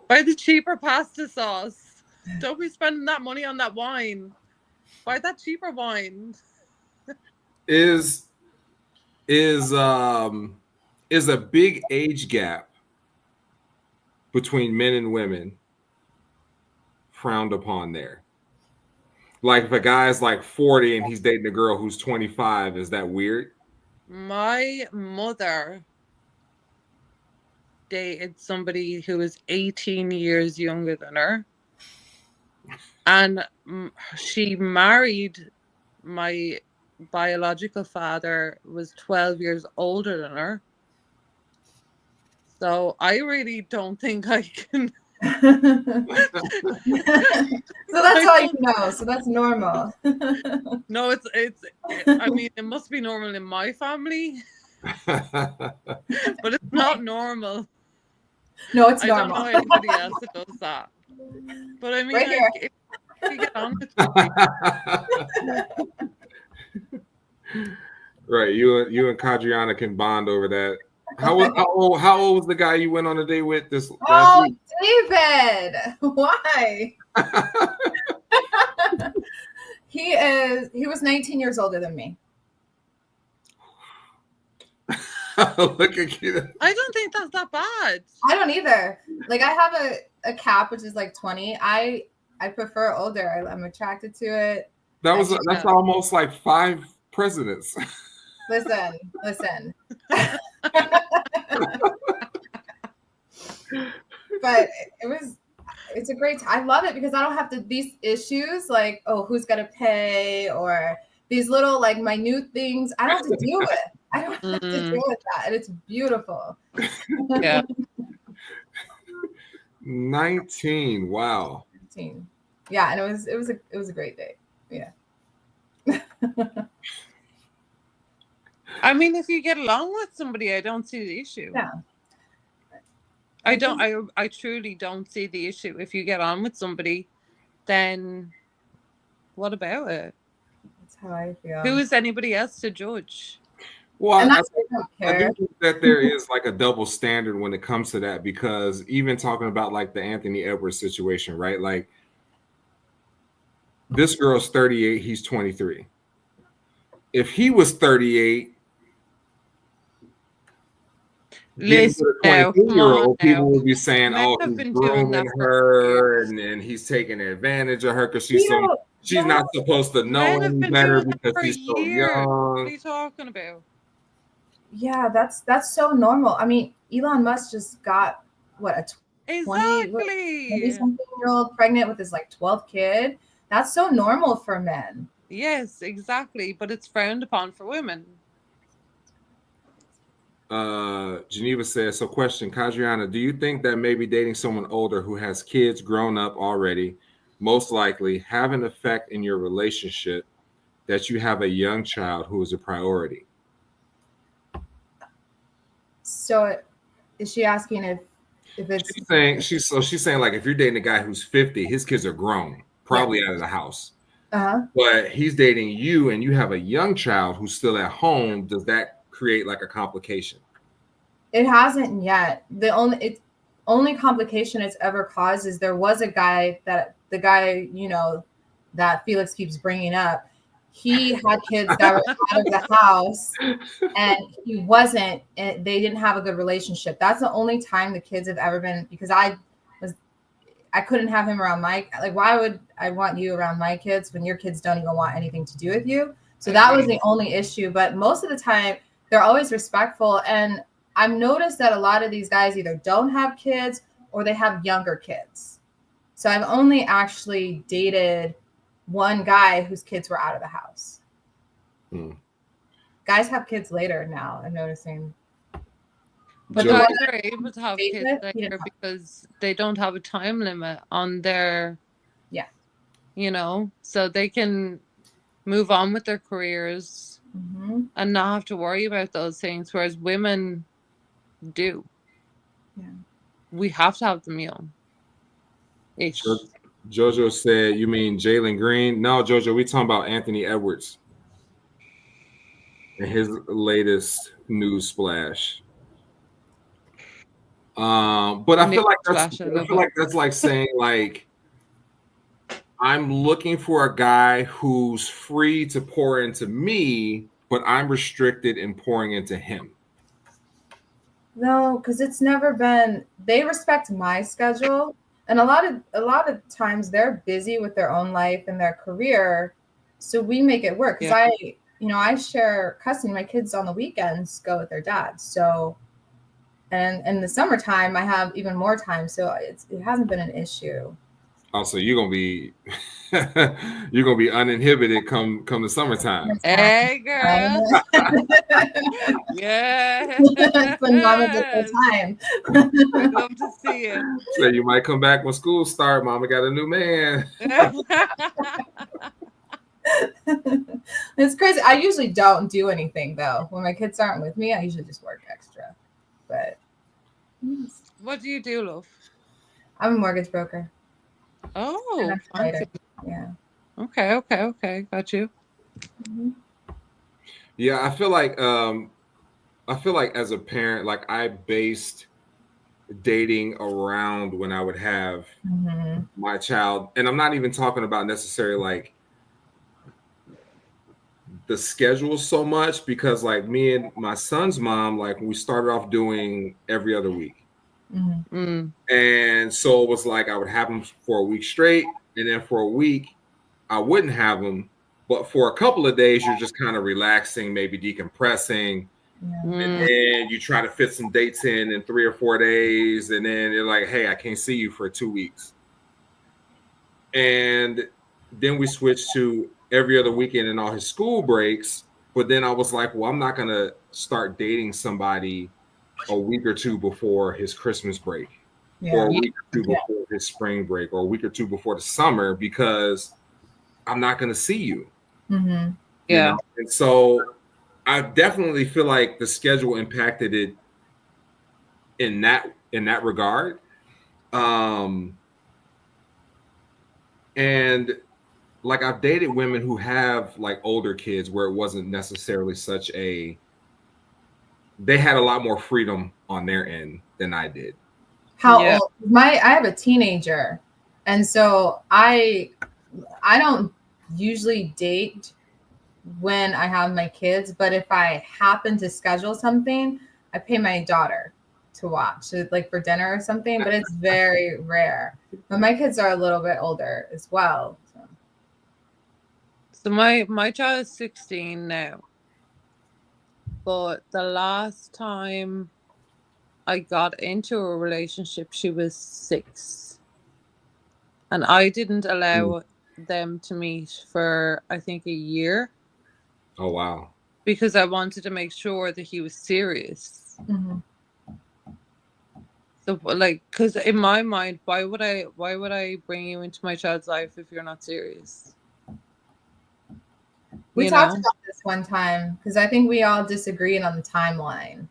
Buy the cheaper pasta sauce. Don't be spending that money on that wine. Buy that cheaper wine. Is a big age gap between men and women frowned upon there? Like if a guy's like 40 and he's dating a girl who's 25, is that weird? My mother dated somebody who was 18 years younger than her. And she married my biological father, was 12 years older than her. So I really don't think I can. So that's all you know. So that's normal. No, it's. I mean, it must be normal in my family. But it's not normal. No, it's I normal. don't know anybody else that does that. But I mean, Right like, if you get on with somebody, Right, you and Kadriana can bond over that. How old was the guy you went on a date with this last week? David, why? He was 19 years older than me. Look at you. I don't think that's that bad. I don't either. Like, I have a cap which is like 20. I prefer older. I'm attracted to it. That's almost like 5 presidents. Listen. But it's a great time. I love it because I don't have these issues like, oh, who's gonna pay, or these little like minute things. I don't have to deal with. I don't have to deal with that, and it's beautiful. Yeah. 19. Wow. 19. Yeah, and it was a great day. Yeah. I mean, if you get along with somebody, I don't see the issue. Yeah. I truly don't see the issue. If you get on with somebody, then what about it? That's how I feel. Who is anybody else to judge? Well, And I care. do think that there is like a double standard when it comes to that, because even talking about like the Anthony Edwards situation, right? Like, this girl's 38, he's 23. If he was 38, Listen, now, people would be saying, Men "Oh, have he's been doing that grooming for her, years. and he's taking advantage of her because she's You know, not supposed to know Men have any been better doing that because for she's so years. What are young." you talking about? Yeah, that's so normal. I mean, Elon Musk just got what, a 20 Exactly. something year old pregnant with his like 12th kid. That's so normal for men. Yes, exactly. But it's frowned upon for women. Geneva says, so question, Kadriana, do you think that maybe dating someone older who has kids grown up already most likely have an effect in your relationship that you have a young child who is a priority? So is she asking if it's she's saying like, if you're dating a guy who's 50, his kids are grown, probably out of the house. But he's dating you and you have a young child who's still at home. Does that create like a complication? It hasn't yet. The only complication it's ever caused is there was a guy that that Felix keeps bringing up. He had kids that were out of the house, and he wasn't. And they didn't have a good relationship. That's the only time the kids have ever been, because I couldn't have him around why would I want you around my kids when your kids don't even want anything to do with you? So that was the only issue. But most of the time, they're always respectful. And I've noticed that a lot of these guys either don't have kids or they have younger kids. So I've only actually dated one guy whose kids were out of the house. Guys have kids later now, I'm noticing. But guys are able to have kids later because they don't have a time limit on their, so they can move on with their careers and not have to worry about those things, whereas women do. Yeah. We have to have them young. Jojo said, you mean Jalen Green? No, Jojo, we talking about Anthony Edwards and his latest news splash. But I feel like that's like saying like, I'm looking for a guy who's free to pour into me, but I'm restricted in pouring into him. No, because it's never been. They respect my schedule, and a lot of times they're busy with their own life and their career, so we make it work. Because I share custody. My kids on the weekends go with their dad. So, and in the summertime, I have even more time. So it hasn't been an issue. Also, you're gonna be uninhibited come the summertime. Hey, girl. Yeah. It's when mama gets her time. I'd love to see it. So you might come back when school starts. Mama got a new man. It's crazy. I usually don't do anything though. When my kids aren't with me, I usually just work extra. But What do you do, love? I'm a mortgage broker. Oh, fancy. Yeah. Okay. Got you. Mm-hmm. Yeah, I feel like as a parent, like I based dating around when I would have my child, and I'm not even talking about necessarily like the schedule so much, because like me and my son's mom, like we started off doing every other week. And so it was like I would have them for a week straight, and then for a week I wouldn't have them, but for a couple of days you're just kind of relaxing, maybe decompressing. And then you try to fit some dates in 3 or 4 days, and then you're like, hey, I can't see you for 2 weeks. And then we switched to every other weekend in all his school breaks. But then I was like, well, I'm not going to start dating somebody a week or two before his Christmas break, or a week or two before his spring break, or a week or two before the summer, because I'm not going to see you. You know? And so I definitely feel like the schedule impacted it in that regard. And like I've dated women who have like older kids where it wasn't necessarily such a, they had a lot more freedom on their end than I did. How old? I have a teenager, and so I don't usually date when I have my kids, but if I happen to schedule something, I pay my daughter to watch, like for dinner or something, but it's very rare. But my kids are a little bit older as well. So my child is 16 now, but the last time I got into a relationship, she was 6, and I didn't allow them to meet for I think a year. Oh wow! Because I wanted to make sure that he was serious. So like, because in my mind, why would I bring you into my child's life if you're not serious? We talked about this one time because I think we all disagreed on the timeline.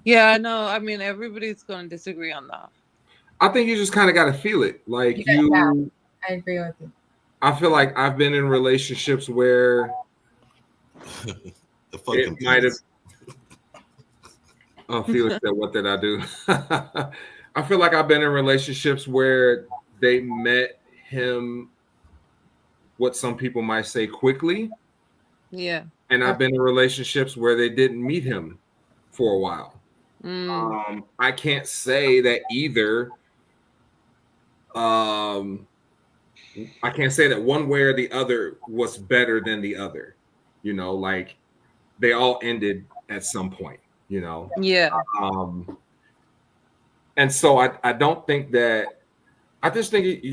Yeah, no, I mean everybody's going to disagree on that. I think you just kind of got to feel it. Like I agree with you. I feel like I've been in relationships where it might have. Oh, Felix said, "What did I do?" I feel like I've been in relationships where they met him, what some people might say, quickly. Yeah. And I've been in relationships where they didn't meet him for a while. I can't say that either. I can't say that one way or the other was better than the other. You know, like they all ended at some point. You know. Yeah. And so I don't think that. I just think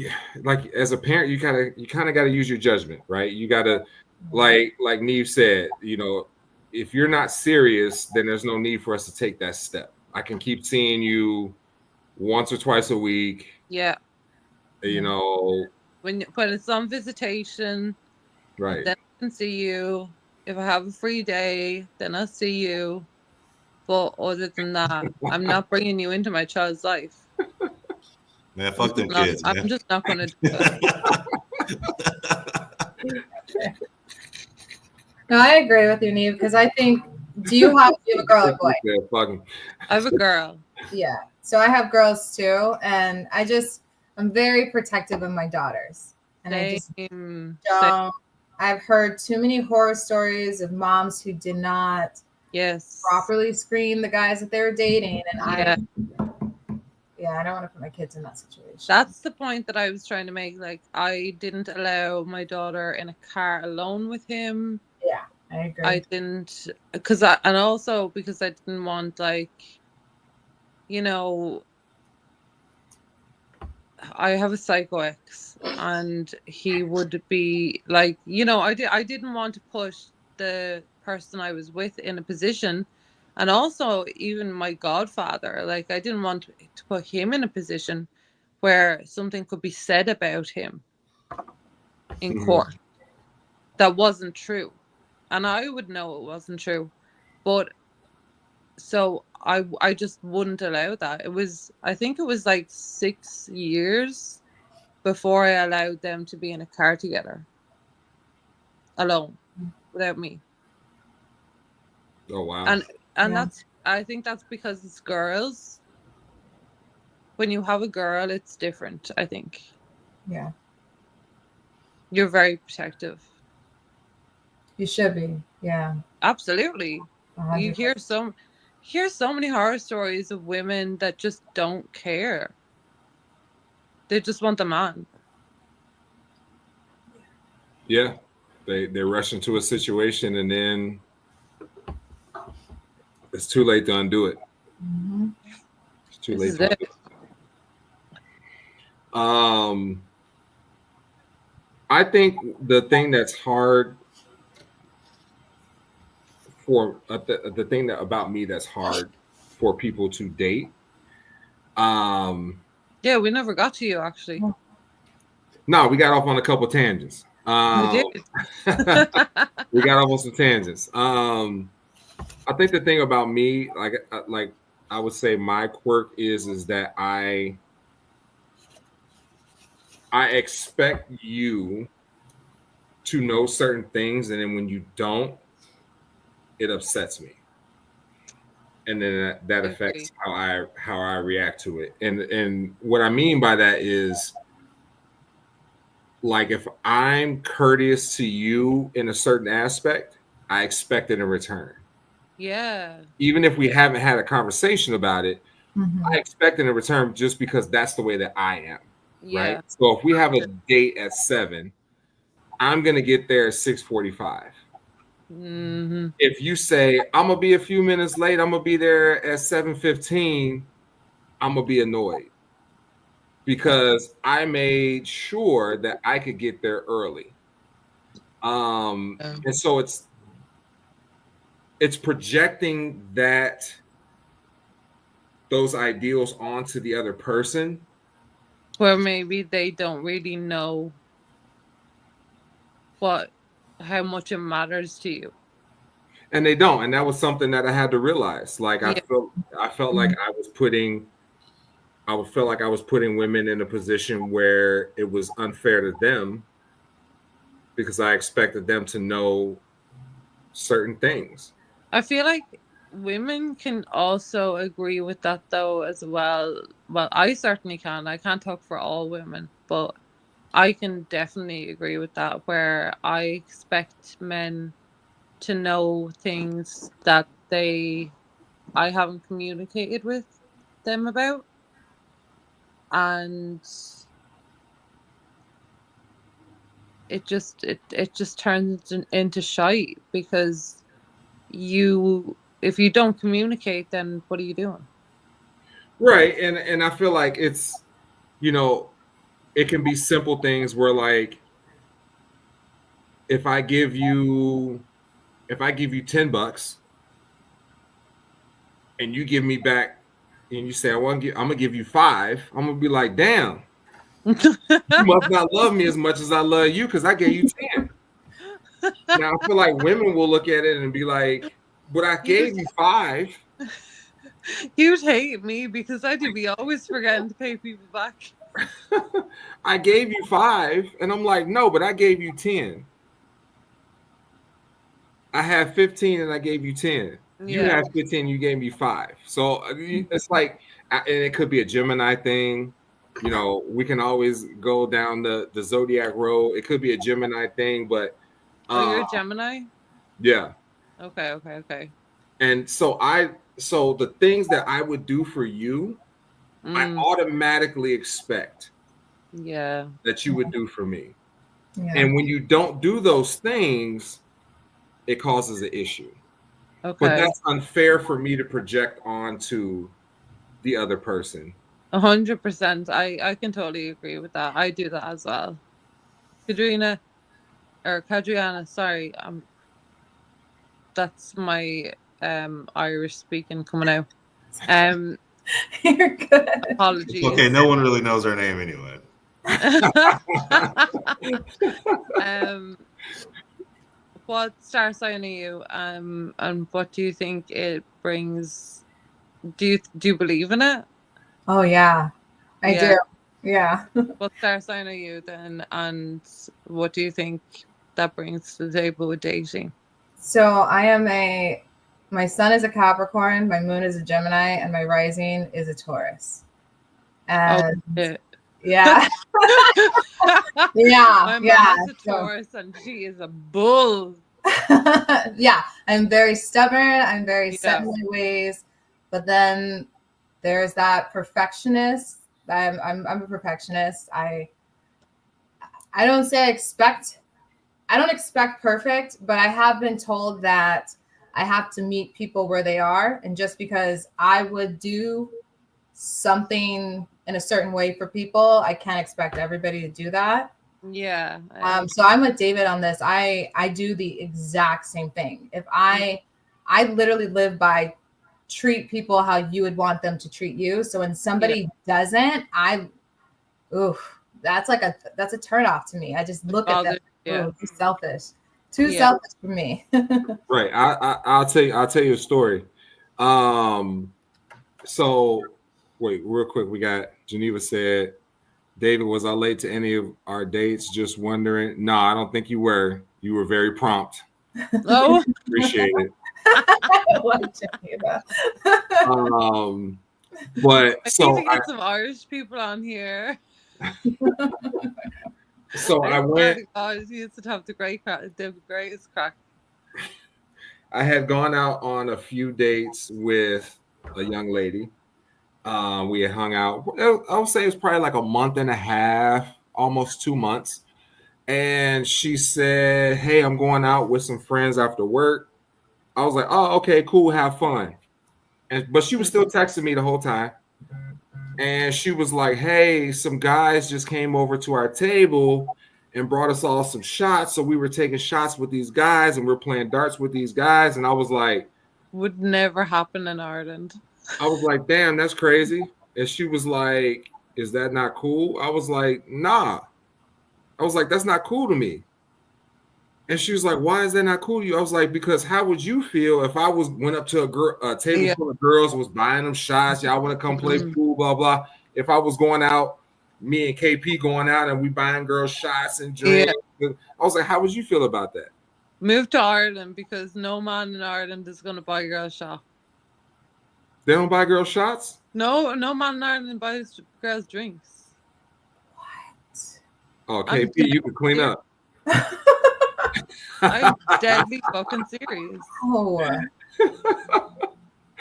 like as a parent, you kind of got to use your judgment, right? You got to, like Niamh said, you know, if you're not serious, then there's no need for us to take that step. I can keep seeing you once or twice a week. Yeah. You know, when it's on visitation, right? Then I can see you. If I have a free day, then I'll see you. But other than that, I'm not bringing you into my child's life. Man, fuck them kids. I'm just not going to do it. No, I agree with you, Niamh, because I think, do you have a girl or boy? I have a girl. Yeah. So I have girls too. And I'm very protective of my daughters. And I just don't. I've heard too many horror stories of moms who did not properly screen the guys that they were dating. And I don't want to put my kids in that situation. That's the point that I was trying to make. Like, I didn't allow my daughter in a car alone with him. Yeah, I agree. I didn't, and also because I didn't want, like, you know, I have a psycho ex, and he would be like, you know, I didn't want to put the person I was with in a position. And also, even my godfather, like, I didn't want to put him in a position where something could be said about him. in court that wasn't true. And I would know it wasn't true. But so I just wouldn't allow that. I think it was like 6 years before I allowed them to be in a car together. Alone. Without me. Oh wow. And I think that's because it's girls. When you have a girl, it's different, I think. Yeah. You're very protective. You should be. Yeah. Absolutely. 100%. You hear so many horror stories of women that just don't care. They just want the man. Yeah. They rush into a situation and then it's too late to undo it. Mm-hmm. It's too late to undo it. I think the thing that's hard for the thing that about me that's hard for people to date. Yeah, we never got to you actually. No, we got off on a couple tangents. We did. We got off on some tangents. I think the thing about me, like I would say, my quirk is that I expect you to know certain things, and then when you don't, it upsets me, and then that affects how I react to it. And what I mean by that is, like, if I'm courteous to you in a certain aspect, I expect it in return. Yeah. Even if we haven't had a conversation about it, I expect it in return just because that's the way that I am. Yeah. Right. So if we have a date at 7, I'm gonna get there at 6:45. Mm-hmm. If you say I'm gonna be a few minutes late, I'm gonna be there at 7:15, I'm gonna be annoyed because I made sure that I could get there early. And so it's projecting those ideals onto the other person, where maybe they don't really know how much it matters to you. And they don't. And that was something that I had to realize. Like, I felt like I felt like I was putting women in a position where it was unfair to them because I expected them to know certain things. I feel like women can also agree with that though as well. Well, I certainly can. I can't talk for all women, but I can definitely agree with that, where I expect men to know things that I haven't communicated with them about. And it just turns into shite because if you don't communicate, then what are you doing? Right. And I feel like it's, it can be simple things where, like, if I give you $10 and you give me back and you say I'm gonna give you 5, I'm gonna be like, damn, you must not love me as much as I love you because I gave you 10. Now I feel like women will look at it and be like, but I gave you 5. You'd hate me because I do be always forgetting to pay people back. I gave you 5, and I'm like, no, but I gave you 10. I have 15 and I gave you 10. You have 15, you gave me 5. So it's like, and it could be a Gemini thing. We can always go down the zodiac road. It could be a Gemini thing, but you're a Gemini? Yeah. Okay. And so the things that I would do for you, I automatically expect that you would do for me. Yeah. And when you don't do those things, it causes an issue. Okay. But that's unfair for me to project onto the other person. 100%. I can totally agree with that. I do that as well. Kadriana, sorry. That's my Irish speaking coming out. You're good. Apologies. It's okay, no one really knows her name anyway. What star sign are you? And what do you think it brings? Do you believe in it? Oh yeah, I do. Yeah. What star sign are you then? And what do you think that brings to the table with dating? So my sun is a Capricorn, my moon is a Gemini, and my rising is a Taurus. And shit. yeah. My mom's a Taurus and she is a bull. Yeah, I'm very stubborn. I'm very set in my ways. But then there's that perfectionist. I'm a perfectionist. I don't say I don't expect perfect, but I have been told that I have to meet people where they are. And just because I would do something in a certain way for people, I can't expect everybody to do that. Yeah. So I'm with David on this. I do the exact same thing. If I literally live by treat people how you would want them to treat you. So when somebody doesn't, that's a turn off to me. I just look at them. Ooh, too selfish. Too selfish for me. Right. I'll tell you a story. So wait, real quick. We got Geneva said, David, was I late to any of our dates? Just wondering. No, I don't think you were. You were very prompt. Oh, appreciate it. But I need to get some Irish people on here. So I went. God, he used to have the greatest crack. I had gone out on a few dates with a young lady. We had hung out. I would say it was probably like a month and a half, almost 2 months. And she said, "Hey, I'm going out with some friends after work." I was like, "Oh, okay, cool, have fun." But she was still texting me the whole time. And she was like, "Hey, some guys just came over to our table and brought us all some shots. So we were taking shots with these guys and we're playing darts with these guys." And I was like, would never happen in Ireland. I was like, "Damn, that's crazy." And she was like, "Is that not cool?" I was like, "Nah." I was like, "That's not cool to me." And she was like, "Why is that not cool to you?" I was like, "Because how would you feel if I went up to a table full of girls, was buying them shots, y'all want to come play pool, blah blah. If I was going out, me and KP going out and we buying girls shots and drinks, I was like, how would you feel about that? Move to Ireland, because no man in Ireland is going to buy girls shots. They don't buy girls shots? No man in Ireland buys girls drinks. What? Oh, KP, you can clean up. I'm deadly fucking serious. Oh.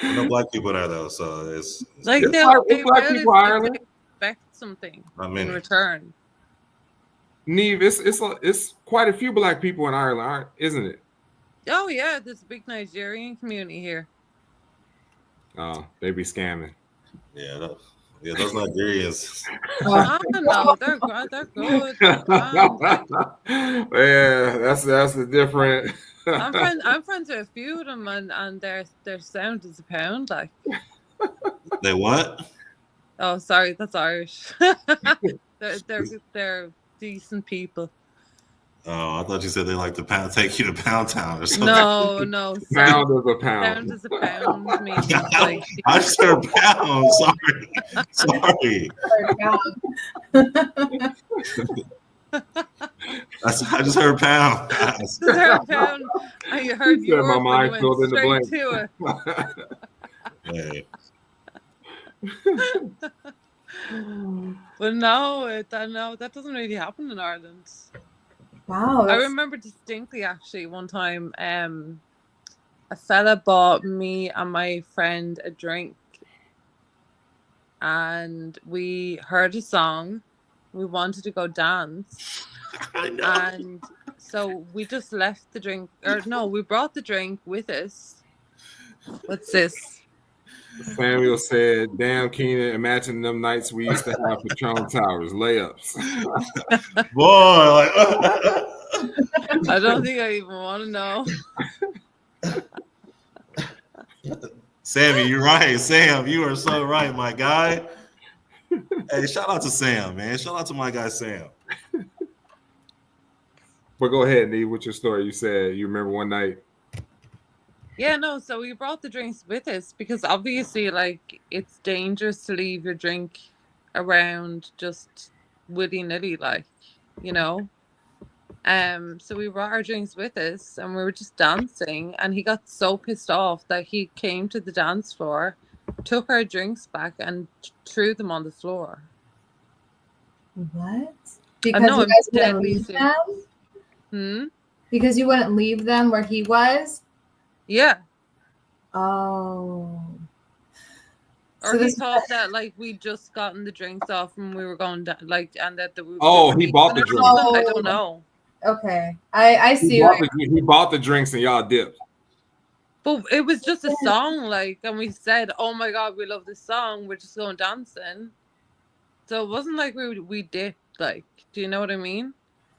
No black people there though, so it's like they black people in Ireland. Expect something in return. Niamh, it's quite a few black people in Ireland, isn't it? Oh yeah, there's a big Nigerian community here. Oh, they be scamming. Yeah, those Nigerians. I don't know, they're good. Yeah, that's a different. I'm friends with a few of them, and their sound is a pound. Like, they what? Oh, sorry, that's Irish. they're decent people. Oh, I thought you said they like to take you to Pound Town or something. No. Pound is a pound. Pound is a pound. Means like I just heard pound. Sorry. I just heard pound. I just heard pound. I heard you. My mind filled in the blank. To it. But no, that doesn't really happen in Ireland. Wow. I remember distinctly, actually, one time a fella bought me and my friend a drink, and we heard a song. We wanted to go dance. And so we just left the drink, we brought the drink with us. What's this? Samuel said, "Damn, Keinon, imagine them nights we used to have Patron Towers, layups." Boy, I don't think I even want to know. Sammy, you're right. Sam, you are so right, my guy. Hey, shout out to Sam, man. Shout out to my guy Sam. But go ahead, Niamh, what's your story? You said you remember one night. Yeah, no, so we brought the drinks with us because obviously, like, it's dangerous to leave your drink around just willy-nilly, like, you know. So we brought our drinks with us and we were just dancing, and he got so pissed off that he came to the dance floor, took our drinks back and threw them on the floor. What? Because know, you I'm guys wouldn't deadly leave serious. them? Because you wouldn't leave them where he was? Yeah. Oh. Or So he this thought that like we just gotten the drinks off and we were going down, like, and that we Oh, were he bought the leaving or drinks. something. I don't know. Okay. I see. He bought the drinks and y'all dipped. But it was just a song, like, and we said, "Oh my God, we love this song. We're just going dancing." So it wasn't like we dipped. Like, do you know what I mean?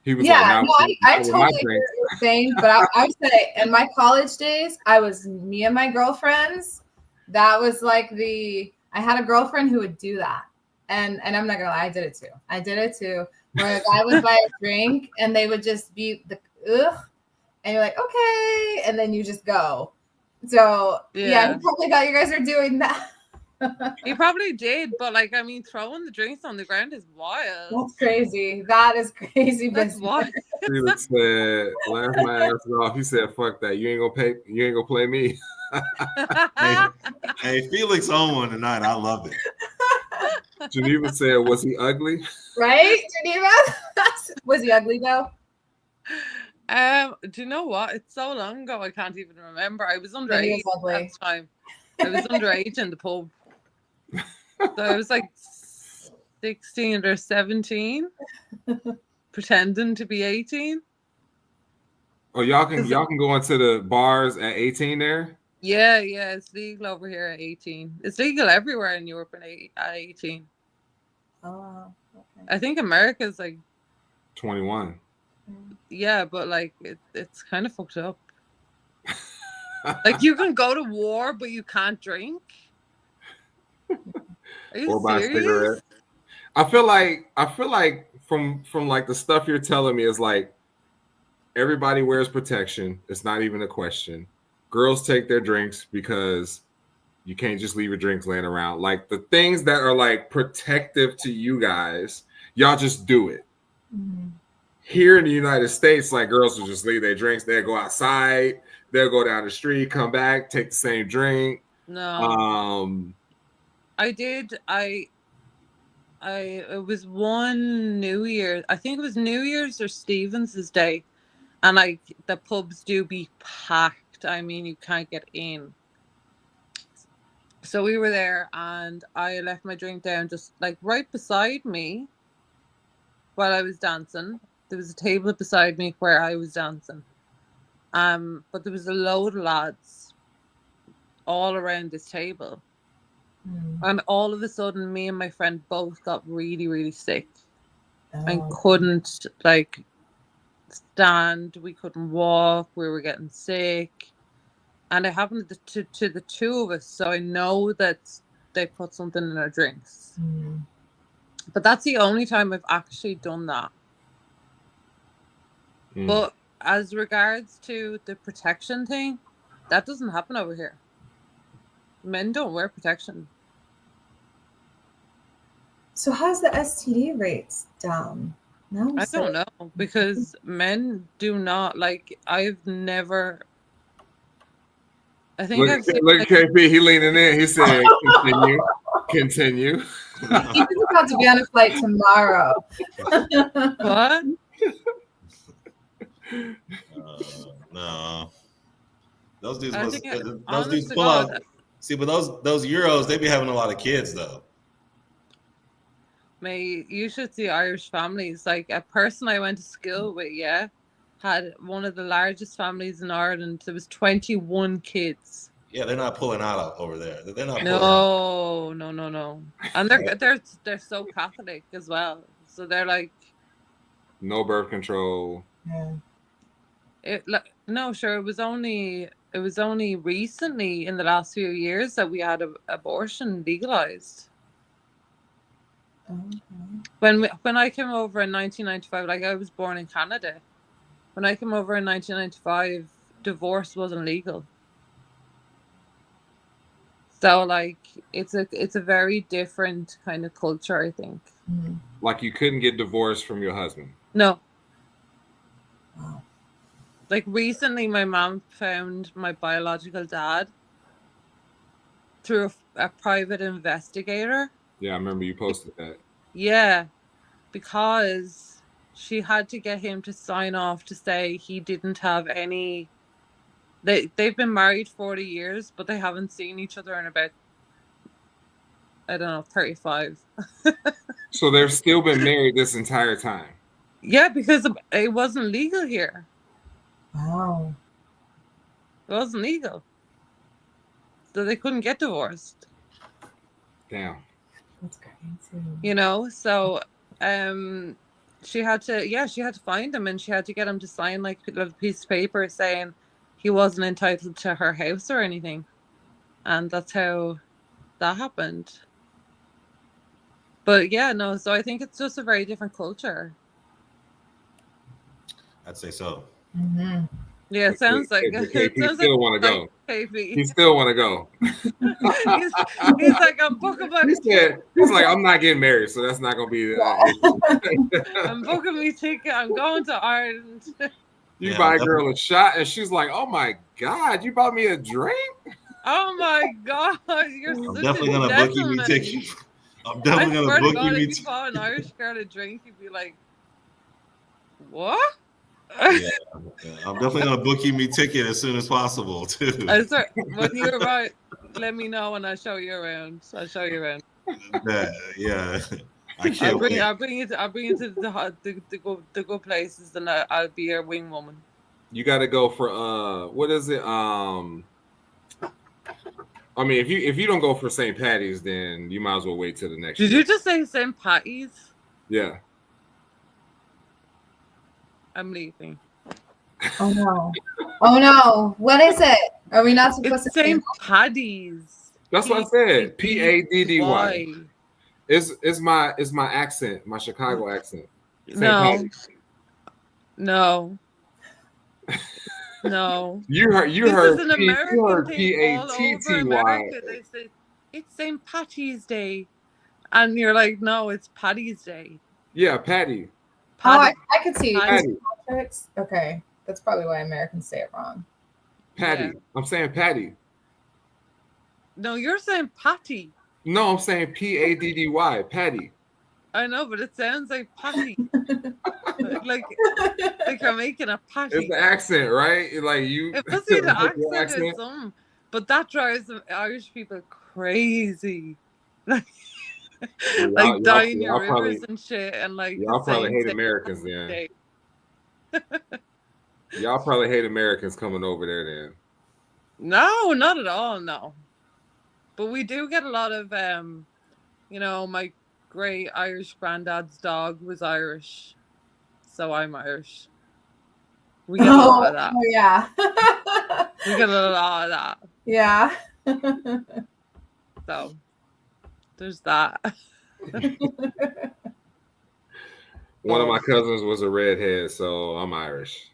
He was Yeah, like, no, I totally hear what you're saying, but I would say in my college days, I was me and my girlfriends. That was like I had a girlfriend who would do that. And I'm not gonna lie, I did it too. Where a guy would buy a drink and they would just be ugh, and you're like, okay, and then you just go. So yeah, he probably thought you guys are doing that. He probably did, but like, I mean, throwing the drinks on the ground is wild. That's crazy. That is crazy. That's wild. Felix said, laugh my ass off. He said, fuck that. You ain't gonna play me. Hey, Felix on one tonight. I love it. Geneva said, was he ugly? Right, Geneva? Was he ugly though? Do you know what? It's so long ago I can't even remember. I was underage at the time. I was underage in the pub. So I was like 16 or 17, pretending to be 18. Oh, y'all can go into the bars at 18 there? Yeah, it's legal over here at 18. It's legal everywhere in Europe at 18. Oh, okay. I think America's like 21. Yeah, but like it's kind of fucked up. Like you can go to war, but you can't drink. Are you serious? I feel like from like the stuff you're telling me is like everybody wears protection. It's not even a question. Girls take their drinks because you can't just leave your drinks laying around. Like the things that are like protective to you guys, y'all just do it. Mm-hmm. Here in the United States, like girls will just leave their drinks. They'll go outside. They'll go down the street, come back, take the same drink. No. I did. It was one New Year. I think it was New Year's or Stevens's Day. And like the pubs do be packed. I mean, you can't get in. So we were there and I left my drink down just like right beside me while I was dancing. There was a table beside me where I was dancing. But there was a load of lads all around this table. And all of a sudden, me and my friend both got really, really sick and couldn't like stand. We couldn't walk. We were getting sick. And it happened to the two of us. So I know that they put something in our drinks. But that's the only time I've actually done that. But as regards to the protection thing, that doesn't happen over here. Men don't wear protection. So how's the STD rates down? I don't know, because men do not, like, I've never... I think look at KP, he leaning in. He said, continue. He's about to be on a flight tomorrow. What? No. Those dudes pull out. See, but those Euros, they be having a lot of kids though. Mate, you should see Irish families. Like a person I went to school with, had one of the largest families in Ireland. There was 21 kids. Yeah, they're not pulling out over there. They're not. No. And they're so Catholic as well. So they're like no birth control. Yeah. It was only recently in the last few years that we had abortion legalized. When I came over in 1995, like I was born in Canada. When I came over in 1995, divorce wasn't legal. So like it's a very different kind of culture, I think. Like you couldn't get divorced from your husband. No. Wow. Like recently, my mom found my biological dad through a private investigator. Yeah, I remember you posted that. Yeah, because she had to get him to sign off to say he didn't have any. They've been married 40 years, but they haven't seen each other in about, I don't know, 35. So they've still been married this entire time. Yeah, because it wasn't legal here. Wow. It wasn't legal. So they couldn't get divorced. Damn. That's crazy. You know, so she had to find him, and she had to get him to sign like a piece of paper saying he wasn't entitled to her house or anything. And that's how that happened. But yeah, no, so I think it's just a very different culture. I'd say so. Mm-hmm. Yeah, it sounds like he still want to go. KP. He still want to go. he's like, I'm booking my he's like, I'm not getting married, so that's not gonna be I'm booking me ticket. I'm going to Ireland. You buy a girl a shot, and she's like, "Oh my God, you bought me a drink? Oh my God, I'm definitely gonna book you me ticket. I'm definitely gonna book you me ticket. If you bought an Irish girl a drink, you'd be like, what? Yeah, I'm definitely gonna book you me ticket as soon as possible too. When you arrive, let me know and I'll show you around. Yeah. I can't wait. I'll bring you to the good places, and I'll be your wing woman. You got to go for what is it? I mean, if you don't go for St. Patty's, then you might as well wait till the next year. Did you just say St. Patty's? Yeah. I'm leaving. Oh no! Oh no! What is it? Are we not supposed to say St. Patty's? That's what I said. Paddy. It's my accent, my Chicago accent. No. You heard this is an American thing. All over P-A-T-T-Y. America, they say it's St. Patty's Day, and you're like, no, it's Patty's Day. Yeah, Patty. Oh, I could see Patty. Okay, that's probably why Americans say it wrong. Patty. Yeah. I'm saying Patty. No, you're saying Patty. No, I'm saying P-A-D-D-Y. Patty. I know, but it sounds like Patty. like you're making a patty. It's the accent, right? Like you. It must be the accent or something. But that drives the Irish people crazy. Like dyeing your rivers and shit, and like y'all probably hate Americans then. Y'all probably hate Americans coming over there then. No, not at all. No, but we do get a lot of my great Irish granddad's dog was Irish, so I'm Irish. We get a lot of that. Oh yeah. We get a lot of that. Yeah. So there's that. One of my cousins was a redhead, so I'm Irish.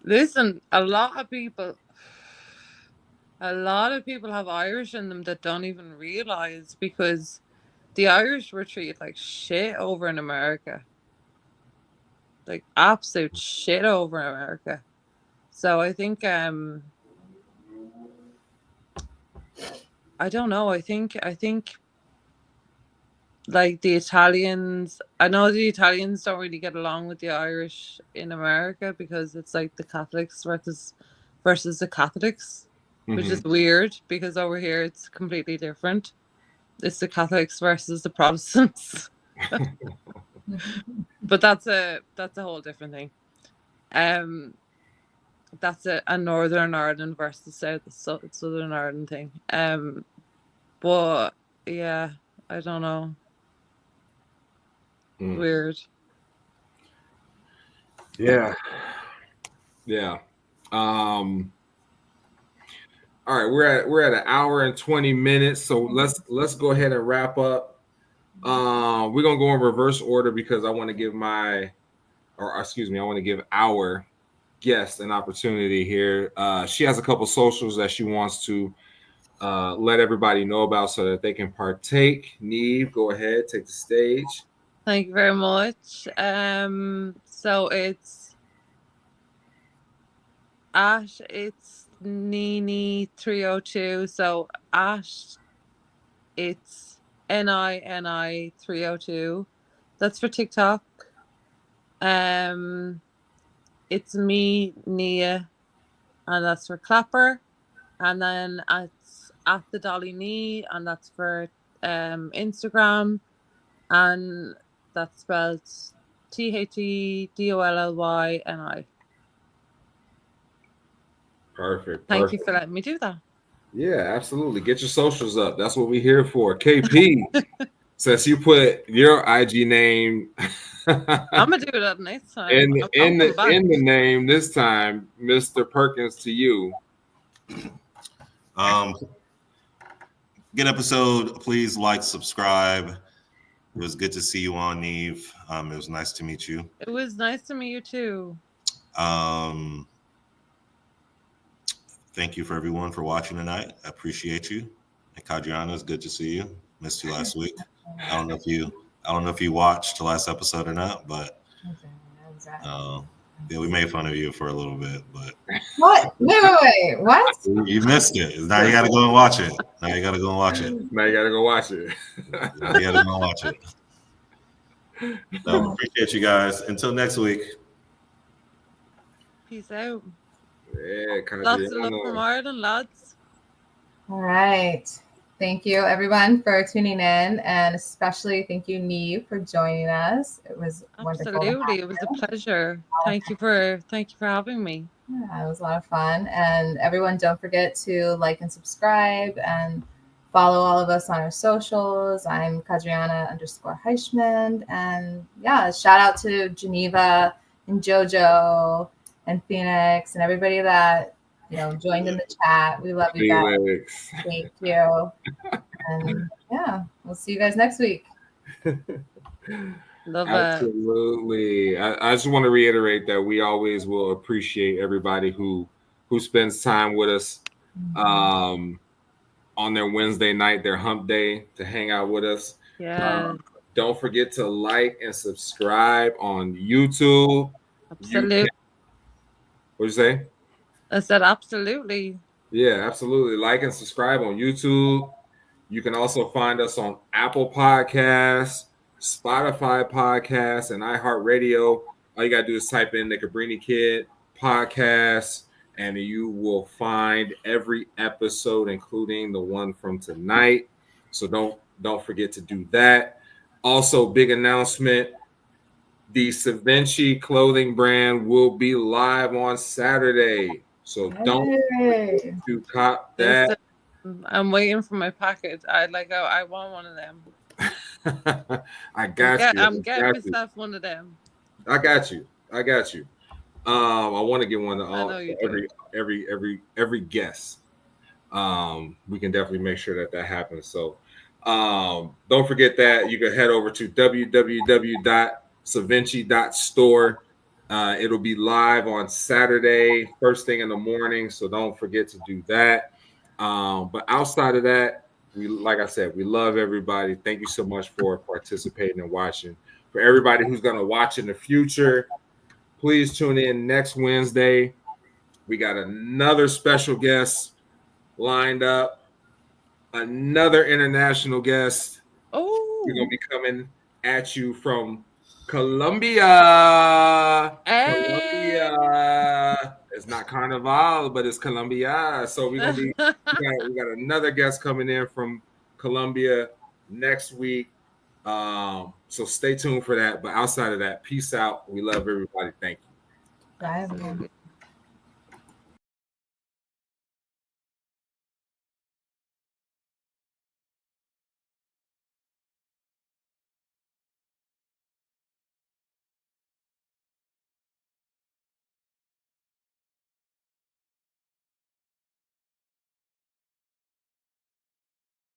Listen, a lot of people have Irish in them that don't even realize, because the Irish were treated like shit over in America. Like absolute shit over in America. So I think I don't know. I think like the Italians, I know the Italians don't really get along with the Irish in America because it's like the Catholics versus the Catholics, which is weird because over here it's completely different. It's the Catholics versus the Protestants. But that's a whole different thing. That's a Northern Ireland versus Southern Ireland thing. But yeah, I don't know. Weird. Yeah. All right, we're at an hour and 20 minutes, so let's go ahead and wrap up. We're gonna go in reverse order because I want to give I want to give our guest an opportunity here. She has a couple socials that she wants to let everybody know about so that they can partake. Niamh, go ahead, take the stage. Thank you very much. So it's Nini302. So it's NINI302. That's for TikTok. It's me, Niamh, and that's for Clapper. And then it's at the Dolly Knee, and that's for Instagram. And that's spelled THEDOLLYNI. Perfect. Thank you for letting me do that. Yeah, absolutely. Get your socials up. That's what we're here for. KP, since you put your IG name I'm gonna do it next time. in the name this time, Mr. Perkins, to you. Good episode. Please like, subscribe. It was good to see you on, Niamh. It was nice to meet you. It was nice to meet you too. Thank you for everyone for watching tonight. I appreciate you. And Kadriana, it's good to see you. Missed you last week. I don't know if you watched the last episode or not, but yeah, we made fun of you for a little bit, but what? Wait, what? You missed it. Now you gotta go and watch it. Now you gotta go watch it. So appreciate you guys. Until next week. Peace out. Yeah, lots of love from Ireland, lads. All right. Thank you, everyone, for tuning in, and especially thank you, Niamh, for joining us. It was wonderful. Absolutely, it was a pleasure. Thank you for having me. Yeah, it was a lot of fun. And everyone, don't forget to like and subscribe and follow all of us on our socials. I'm Kadriana_Heishman, and yeah, shout out to Geneva and JoJo and Phoenix and everybody that joined in the chat. We love you guys. Thank you. And yeah, we'll see you guys next week. Love Absolutely. I just want to reiterate that we always will appreciate everybody who spends time with us on their Wednesday night, their hump day, to hang out with us. Yeah. Don't forget to like and subscribe on YouTube. Absolutely. What'd you say? I said absolutely. Yeah, absolutely. Like and subscribe on YouTube. You can also find us on Apple Podcasts, Spotify Podcasts, and iHeartRadio. All you got to do is type in the Cabrini Kid podcast, and you will find every episode, including the one from tonight. So don't forget to do that. Also, big announcement. The Savinci clothing brand will be live on Saturday. So don't forget to cop that. I'm waiting for my package. I want one of them. I got you. I'm getting myself one of them. I got you. I want to get one to all every guest. We can definitely make sure that happens. So don't forget that you can head over to www.savinci.store. It'll be live on Saturday, first thing in the morning. So don't forget to do that. But outside of that, like I said, we love everybody. Thank you so much for participating and watching. For everybody who's going to watch in the future, please tune in next Wednesday. We got another special guest lined up, another international guest. Oh, we're going to be coming at you from Colombia. Colombia. It's not Carnival, but it's Colombia. So we're gonna be we got another guest coming in from Colombia next week. So stay tuned for that. But outside of that, peace out. We love everybody. Thank you. Bye, everyone.